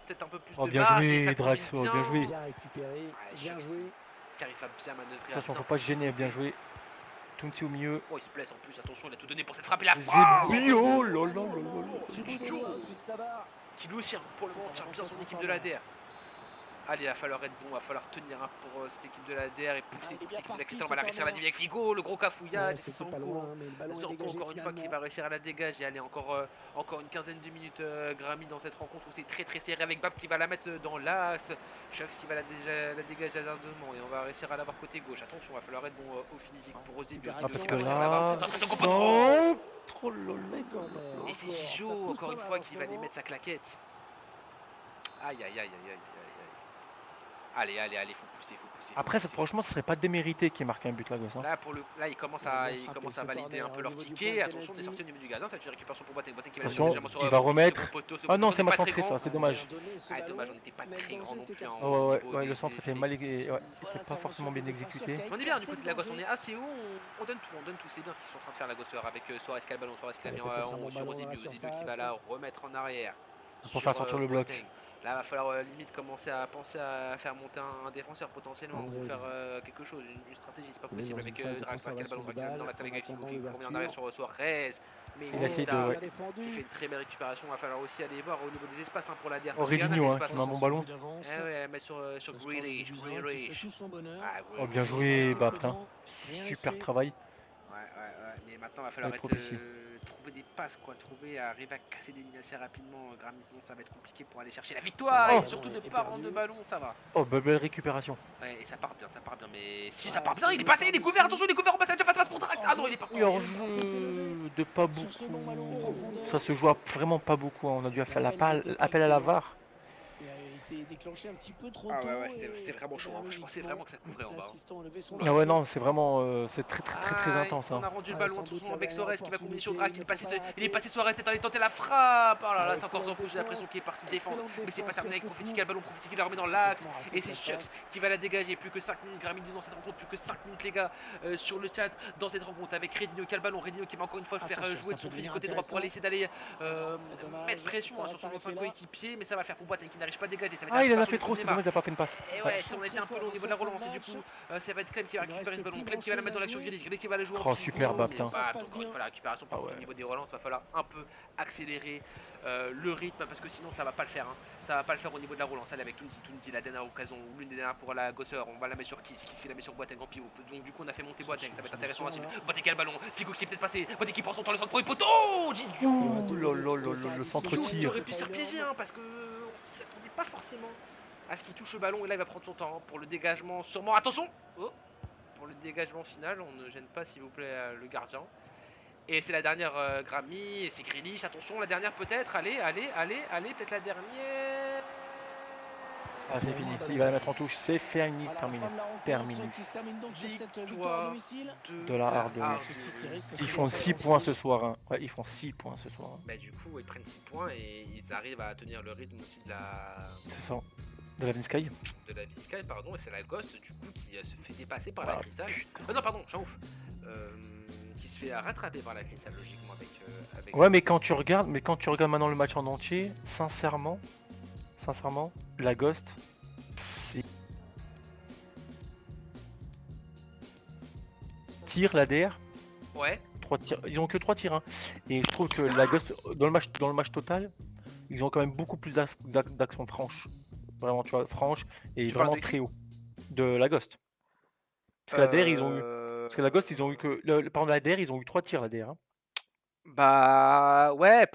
peut-être un peu plus Oh, de bien marge et joué, ça Drax, combine oh, bien joué. Bien récupéré, bien Chuck, joué. qui arrive à bien manœuvrer. Attention, à faut bien pas se gêner, sauter. bien joué. Tunti au milieu. Oh, il se blesse en plus, attention, il a tout donné pour cette frappe et la frappe Zebi, oh là là là là. C'est du Joe qui lui aussi, hein, pour le moment, tient bien son équipe de l'ADR. Allez, il va falloir être bon, il va falloir tenir hein, pour cette équipe de l'ADR et pousser pour cette équipe de la Cristal. On va la réussir à la diviser avec Figo, le gros cafouillage, Sanko. Zorko encore une fois qui va réussir à la dégager. Allez, encore une quinzaine de minutes Grammy dans cette rencontre où c'est très serré avec Bab qui va la mettre dans l'axe. Shucks qui va la dégager hasardeusement et on va réussir à l'avoir côté gauche. Attention, il va falloir être bon au physique pour Eusebio. Ah, parce Qui que va réussir à l'avoir. là. Attention, Compoto. Oh là là. Et c'est Gijo encore une fois qui va aller mettre sa claquette. Aïe aïe aïe aïe aïe aïe aïe. Allez, faut pousser. Après, franchement, ce serait pas démérité qui marque un but là, gosse. Hein. Là, ils commencent à valider un peu leur ticket. Attention, on est sorti au niveau du gardien. Ça va être une récupération pour Boateng. Boateng qui va Attention, légèrement sur il va remettre. Ce Ah non, poteau c'est n'est mal pas très centré grand. ça, c'est dommage. Ah, dommage, on n'était pas très grand non plus. Hein, Oh, au ouais, niveau ouais, le des centre était effets. mal ouais, c'était pas forcément bien exécuté. On est bien du côté de la gosse, on est assez haut, on donne tout, c'est bien ce qu'ils sont en train de faire la gosseur avec Suarez qui a le ballon, Suarez qui l'a mis sur Eusebio qui va la remettre en arrière. Pour faire sortir le bloc. Boateng. Là, il va falloir limite commencer à penser à faire monter un défenseur potentiellement ou faire quelque chose, une stratégie, c'est pas possible avec Drax qui a le ballon, Drax qui a mis dans l'axe avec Figo qui revient en arrière sur Suarez. Mais Il a essayé de. qui fait une très belle récupération, il va falloir aussi aller voir au niveau des espaces pour la DER. Oh, Redinho, hein, qui met un bon ballon. Ah ouais, elle met sur Grealish. Oh, bien joué, Baptin. Super travail. Ouais, mais maintenant il va falloir trouver des passes, arriver à casser des lignes assez rapidement. Grammy, ça va être compliqué pour aller chercher la victoire et surtout ne pas rendre de ballon, ça va. Oh, belle récupération. Ouais, et ça part bien, mais si ça part bien, il est passé, il est couvert, attention, il est couvert, on passe face à face pour Drax. Ah non, il est pas Oui, hors jeu de pas beaucoup. Ça se joue vraiment pas beaucoup. Hein. On a dû faire appel à la VAR. Déclenché un petit peu trop Ah tôt. ouais, c'était vraiment chaud. Hein. Je pensais vraiment que ça couvrait en bas. Ah ouais, non, c'est vraiment c'est très intense. On Hein. a rendu le ballon tout son avec Suarez qui va combiner sur Drax. Il est passé Suarez, peut-être aller tenter la frappe. Oh là là, c'est encore Zanko, j'ai l'impression qu'il est parti défendre. Mais c'est pas terminé avec Profiti qui a le ballon, Profiti qui la remet dans l'axe. Et c'est Chucks qui va la dégager. Plus que 5 minutes, Grammy dans cette rencontre. Plus que 5 minutes, les gars, sur le chat. Dans cette rencontre avec Redinho qui a le ballon. Redinho qui va encore une fois faire jouer de son physique côté droit pour aller essayer d'aller mettre pression sur son ancien coéquipier. Mais ça va le faire pour Boateng qui n'arrive pas à dégager. ça va être Ah, la il en a récupération fait du trop, coup de c'est Neymar. dommage, il a pas fait une passe. Et Ouais. ouais, si on était un peu long au niveau de la relance, et du coup, ça va être Clem qui va Il ne récupérer ce reste ballon. plus Clem qui va la grand-chose mettre dans à l'action jouer. grise. Clem qui va la jouer en Oh, pivot. super, Mais Baptin. Ça se passe encore une bien. fois, la récupération, par Ah contre, au ouais. niveau des relances, va falloir un peu accélérer le rythme parce que sinon ça va pas le faire. Hein. Ça va pas le faire au niveau de la relance. Allez, avec Tunzi, la dernière occasion, ou l'une des dernières pour la Gosseur, on va la mettre sur qui la met sur Boateng en pivot. Donc du coup, on a fait monter Boateng, ça va être intéressant à suivre. Boateng qui a le ballon, Figo qui est peut-être passé, Boateng qui prend son temps, le centre pour les poteaux. Oh, Didiou. Il y aura Ouh 2 là minutes là de là temps là, le centre Didiou qui tir. aurait pu se faire piéger hein, parce que on s'y attendait pas forcément à ce qu'il touche le ballon et là il va prendre son temps hein, pour le dégagement sûrement. Attention oh, pour le dégagement final, on ne gêne pas s'il vous plaît le gardien. Et c'est la dernière Grammy, et c'est Grealish, attention la dernière peut-être, allez, peut-être la dernière. Ah, c'est fini, il va la mettre en touche, c'est fini, terminé. Terminé. Qui se termine donc sur cette victoire à Victoire domicile. De la Harderie. Ils font 6 points ce soir. Hein. Ouais, ils font 6 points ce soir. Hein. Bah du coup ils prennent 6 points et ils arrivent à tenir le rythme aussi de C'est ça. De la Vinsky. de la Vizcaya, pardon, et c'est la Ghost du coup qui se fait dépasser par la Ah, Crystal. putain. Non pardon, je suis un ouf. Qui se fait rattraper par la Crystal logiquement avec Ouais, ça. mais quand tu regardes maintenant le match en entier, sincèrement, la Ghost, c'est tir l'ADR, Ouais. 3 tirs, ils ont que 3 tirs hein. Et je trouve que la Ghost dans le match total, ils ont quand même beaucoup plus d'actions franches. Vraiment, tu vois, franches et Tu parles vraiment de qui très haut de la Ghost. Parce que la DR, ils ont eu parce que la Ghost, ils ont eu que pardon, la DR, ils ont eu 3 tirs la DR. Hein. Bah ouais,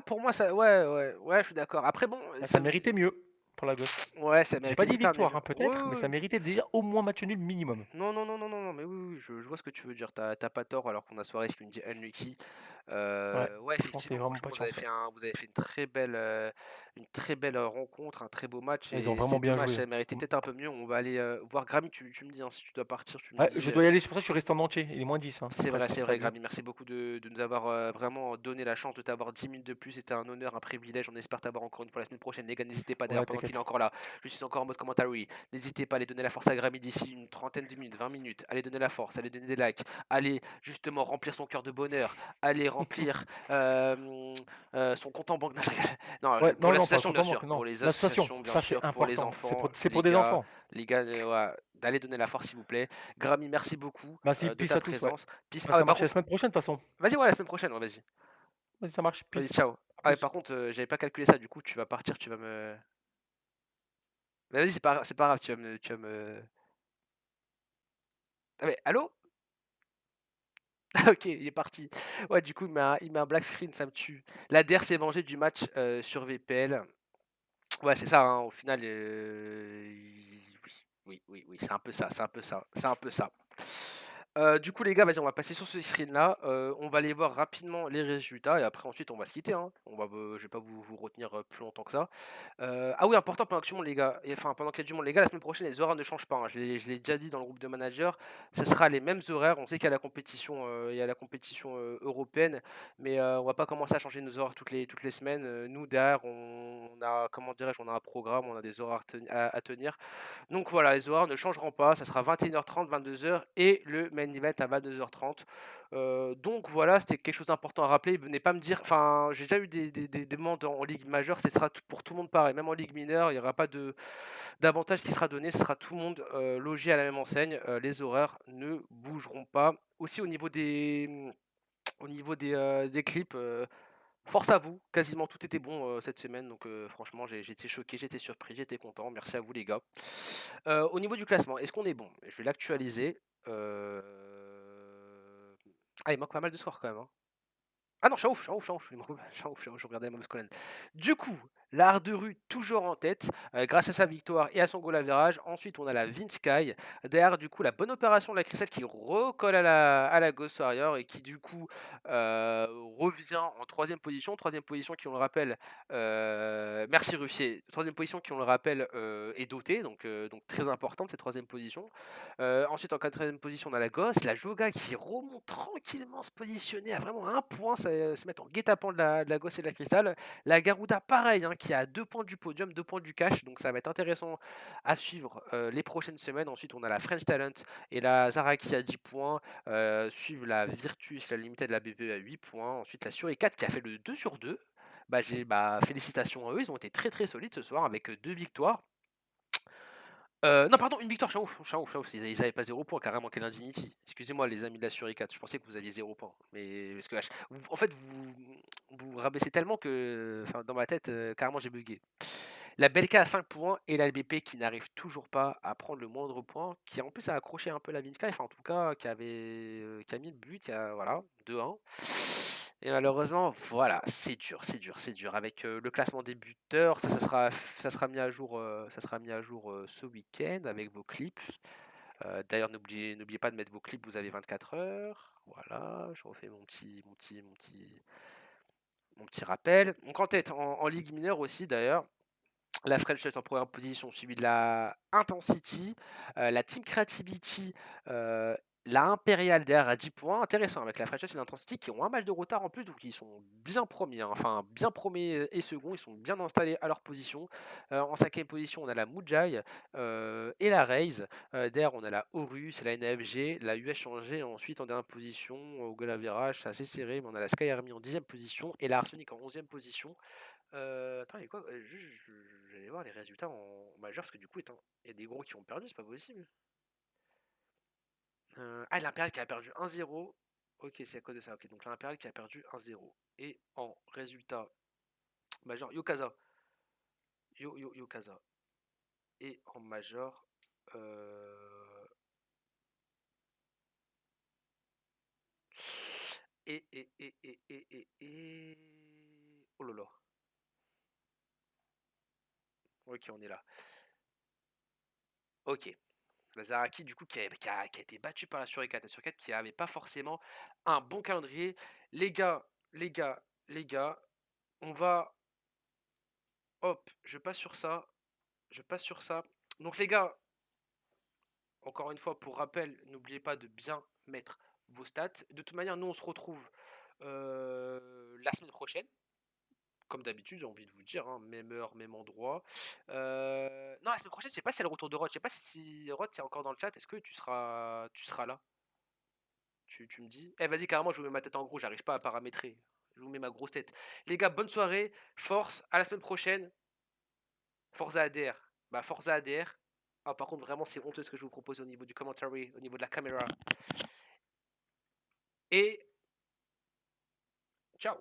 pour moi ça ouais, je suis d'accord. Après bon, Bah, ça méritait mieux pour la Ghost. ouais, ça J'ai méritait pas dit limite un nul. victoire hein, Ouais, peut-être, mais ouais, ça ouais. méritait déjà au moins match nul minimum. Non, mais oui, je vois ce que tu veux dire. T'as pas tort alors qu'on a Suarez qui me dit unlucky. Ouais, Ouais, franchement, c'est effectivement, vraiment franchement, pas de chance. Ouais. vous avez fait une très belle rencontre, un très beau match Ils ont et vraiment c'est bien dommage, joué. ça méritait peut-être un peu mieux. On va aller voir Grammy, tu me dis hein, si tu dois partir, tu me Ouais, dis. je dois y aller, c'est pour ça que je suis resté en entier. Il est moins 10. Hein. Après, ça C'est serait vrai, bien. Grammy. Merci beaucoup de nous avoir vraiment donné la chance de t'avoir 10 minutes de plus. C'était un honneur, un privilège. On espère t'avoir encore une fois la semaine prochaine. Les gars, n'hésitez pas d'ailleurs Ouais, pendant qu'il t'inquiète. est encore là. Je suis encore en mode commentary. N'hésitez pas à aller donner la force à Grammy d'ici une trentaine de minutes, 20 minutes. Allez donner la force, allez donner des likes, allez justement remplir son cœur de bonheur, allez remplir son compte en banque. Non, Ouais, pour non, pas le l'association compte bien en sûr, banque, non. pour les L'association, associations bien ça c'est sûr, pour les important. enfants, C'est pour des enfants. les gars, ouais, d'aller donner la force s'il vous plaît. Grammy, merci beaucoup Vas-y, de peace ta à tous, ouais. présence. Peace. Bah, Ah ouais, ça par marche la contre, semaine prochaine de toute façon. vas-y, ouais, la semaine prochaine, ouais, vas-y. Vas-y, ça marche, Vas-y, peace. ciao. À Ah ouais, plus. par contre, j'avais pas calculé ça, du coup, tu vas partir, tu vas me. Mais vas-y, c'est pas grave, tu vas me. Ah mais, allô? Ah ok, il est parti. Ouais, du coup, il met un black screen, ça me tue. La DR s'est vengée du match sur VPL. Ouais, c'est ça, hein, au final, oui, c'est un peu ça, c'est un peu ça. Du coup, les gars, vas-y, on va passer sur ce screen-là. On va aller voir rapidement les résultats et après, ensuite, on va se quitter. Hein. Je vais pas vous retenir plus longtemps que ça. Ah oui, important pendant qu'il y a du monde, les gars. Enfin, pendant qu'il y a du monde, les gars, la semaine prochaine, les horaires ne changent pas. Hein. Je l'ai déjà dit dans le groupe de managers. Ce sera les mêmes horaires. On sait qu'il y a la compétition, européenne, mais on va pas commencer à changer nos horaires toutes les semaines. Nous, derrière, on a, comment dirais-je, on a un programme, on a des horaires à tenir. Donc voilà, les horaires ne changeront pas. Ça sera 21h30, 22h et le main event à 22h30. Donc voilà, c'était quelque chose d'important à rappeler. Venez pas me dire, enfin, j'ai déjà eu des demandes en ligue majeure, ce sera pour tout le monde pareil. Même en ligue mineure, il n'y aura pas d'avantage qui sera donné. Ce sera tout le monde logé à la même enseigne. Les horaires ne bougeront pas. Aussi au niveau des clips. Force à vous, quasiment tout était bon cette semaine, donc franchement j'étais choqué, j'étais surpris, j'étais content, merci à vous les gars. Au niveau du classement, est-ce qu'on est bon? Je vais l'actualiser. Ah, il manque pas mal de scores quand même. Hein. Ah non, je suis un ouf, je regardais Moms Collen. Du coup, l'art de rue toujours en tête, grâce à sa victoire et à son goal à virage. Ensuite, on a la Vinsky. Derrière, du coup, la bonne opération de la Crystal qui recolle à la Ghost Warrior et qui, du coup, revient en troisième position. Troisième position qui, on le rappelle, merci Ruffier. Troisième position qui, on le rappelle, est dotée, donc très importante cette troisième position. Ensuite, en quatrième position, on a la Ghost, la Joga qui remonte tranquillement se positionner à vraiment un point, se mettre en guet-apens de la Ghost et de la Cristal. La Garuda, pareil, hein, qui a 2 points du podium, 2 points du cash, donc ça va être intéressant à suivre les prochaines semaines. Ensuite, on a la French Talent et la Zara qui a 10 points, suivent la Virtus, la Limited, la BP à 8 points. Ensuite, la Suricat qui a fait le 2 sur 2. félicitations à eux, ils ont été très très solides ce soir avec 2 victoires. Non, pardon, une victoire, Chaouf, ils avaient pas 0 points, carrément, quelle indignity. Excusez-moi, les amis de la Suricat, je pensais que vous aviez 0 points. Mais parce que en fait, vous rabaissez tellement que, enfin, dans ma tête, carrément, j'ai bugué. La Belka à 5 points et la LBP qui n'arrive toujours pas à prendre le moindre point, qui en plus a accroché un peu la Vinska, enfin en tout cas qui a mis le but, voilà, 2-1. Et malheureusement, voilà, c'est dur. Avec le classement des buteurs, ça sera mis à jour, ce week-end avec vos clips. D'ailleurs, n'oubliez pas de mettre vos clips, vous avez 24 heures. Voilà, je refais mon petit rappel. Donc en tête, en Ligue mineure aussi d'ailleurs, la French Touch en première position, suivi de la Intensity, la Team Creativity, la Imperial derrière à 10 points. Intéressant avec la French Touch et l'Intensity qui ont un match de retard en plus, donc ils sont bien premiers, hein. Enfin bien premiers et seconds, ils sont bien installés à leur position. En cinquième position, on a la Mujai et la Raze. Derrière, on a la Horus, la NFG, la US changée. Ensuite, en dernière position, au goal average, c'est assez serré, mais on a la Sky Army en 10e position et la Arsenic en 11e position. Attends, il y a quoi? J'allais voir les résultats en majeur parce que du coup, il y a des gros qui ont perdu, c'est pas possible. l'Impérial qui a perdu 1-0. Ok, c'est à cause de ça. Ok, donc l'Impérial qui a perdu 1-0. Et en résultat majeur, Yokaza. Yokaza. Et en major, et. Oh là là. Ok, on est là. Ok. La Zaraki, du coup, qui a été battu par la Suricat. La Suricat qui avait pas forcément un bon calendrier. Les gars, les gars, on va. Hop, je passe sur ça. Je passe sur ça. Donc, les gars, encore une fois, pour rappel, n'oubliez pas de bien mettre vos stats. De toute manière, nous, on se retrouve la semaine prochaine. Comme d'habitude, j'ai envie de vous dire, hein, même heure, même endroit. Non, la semaine prochaine, je sais pas si c'est le retour de Rod. Je sais pas si Rod, est encore dans le chat. Est-ce que tu seras là? Tu me dis? Eh, vas-y, carrément, je vous mets ma tête en gros, j'arrive pas à paramétrer. Je vous mets ma grosse tête. Les gars, bonne soirée, force, à la semaine prochaine. Forza ADR. Bah, Forza ADR. Ah, par contre, vraiment, c'est honteux ce que je vous propose au niveau du commentary, au niveau de la caméra. Et ciao!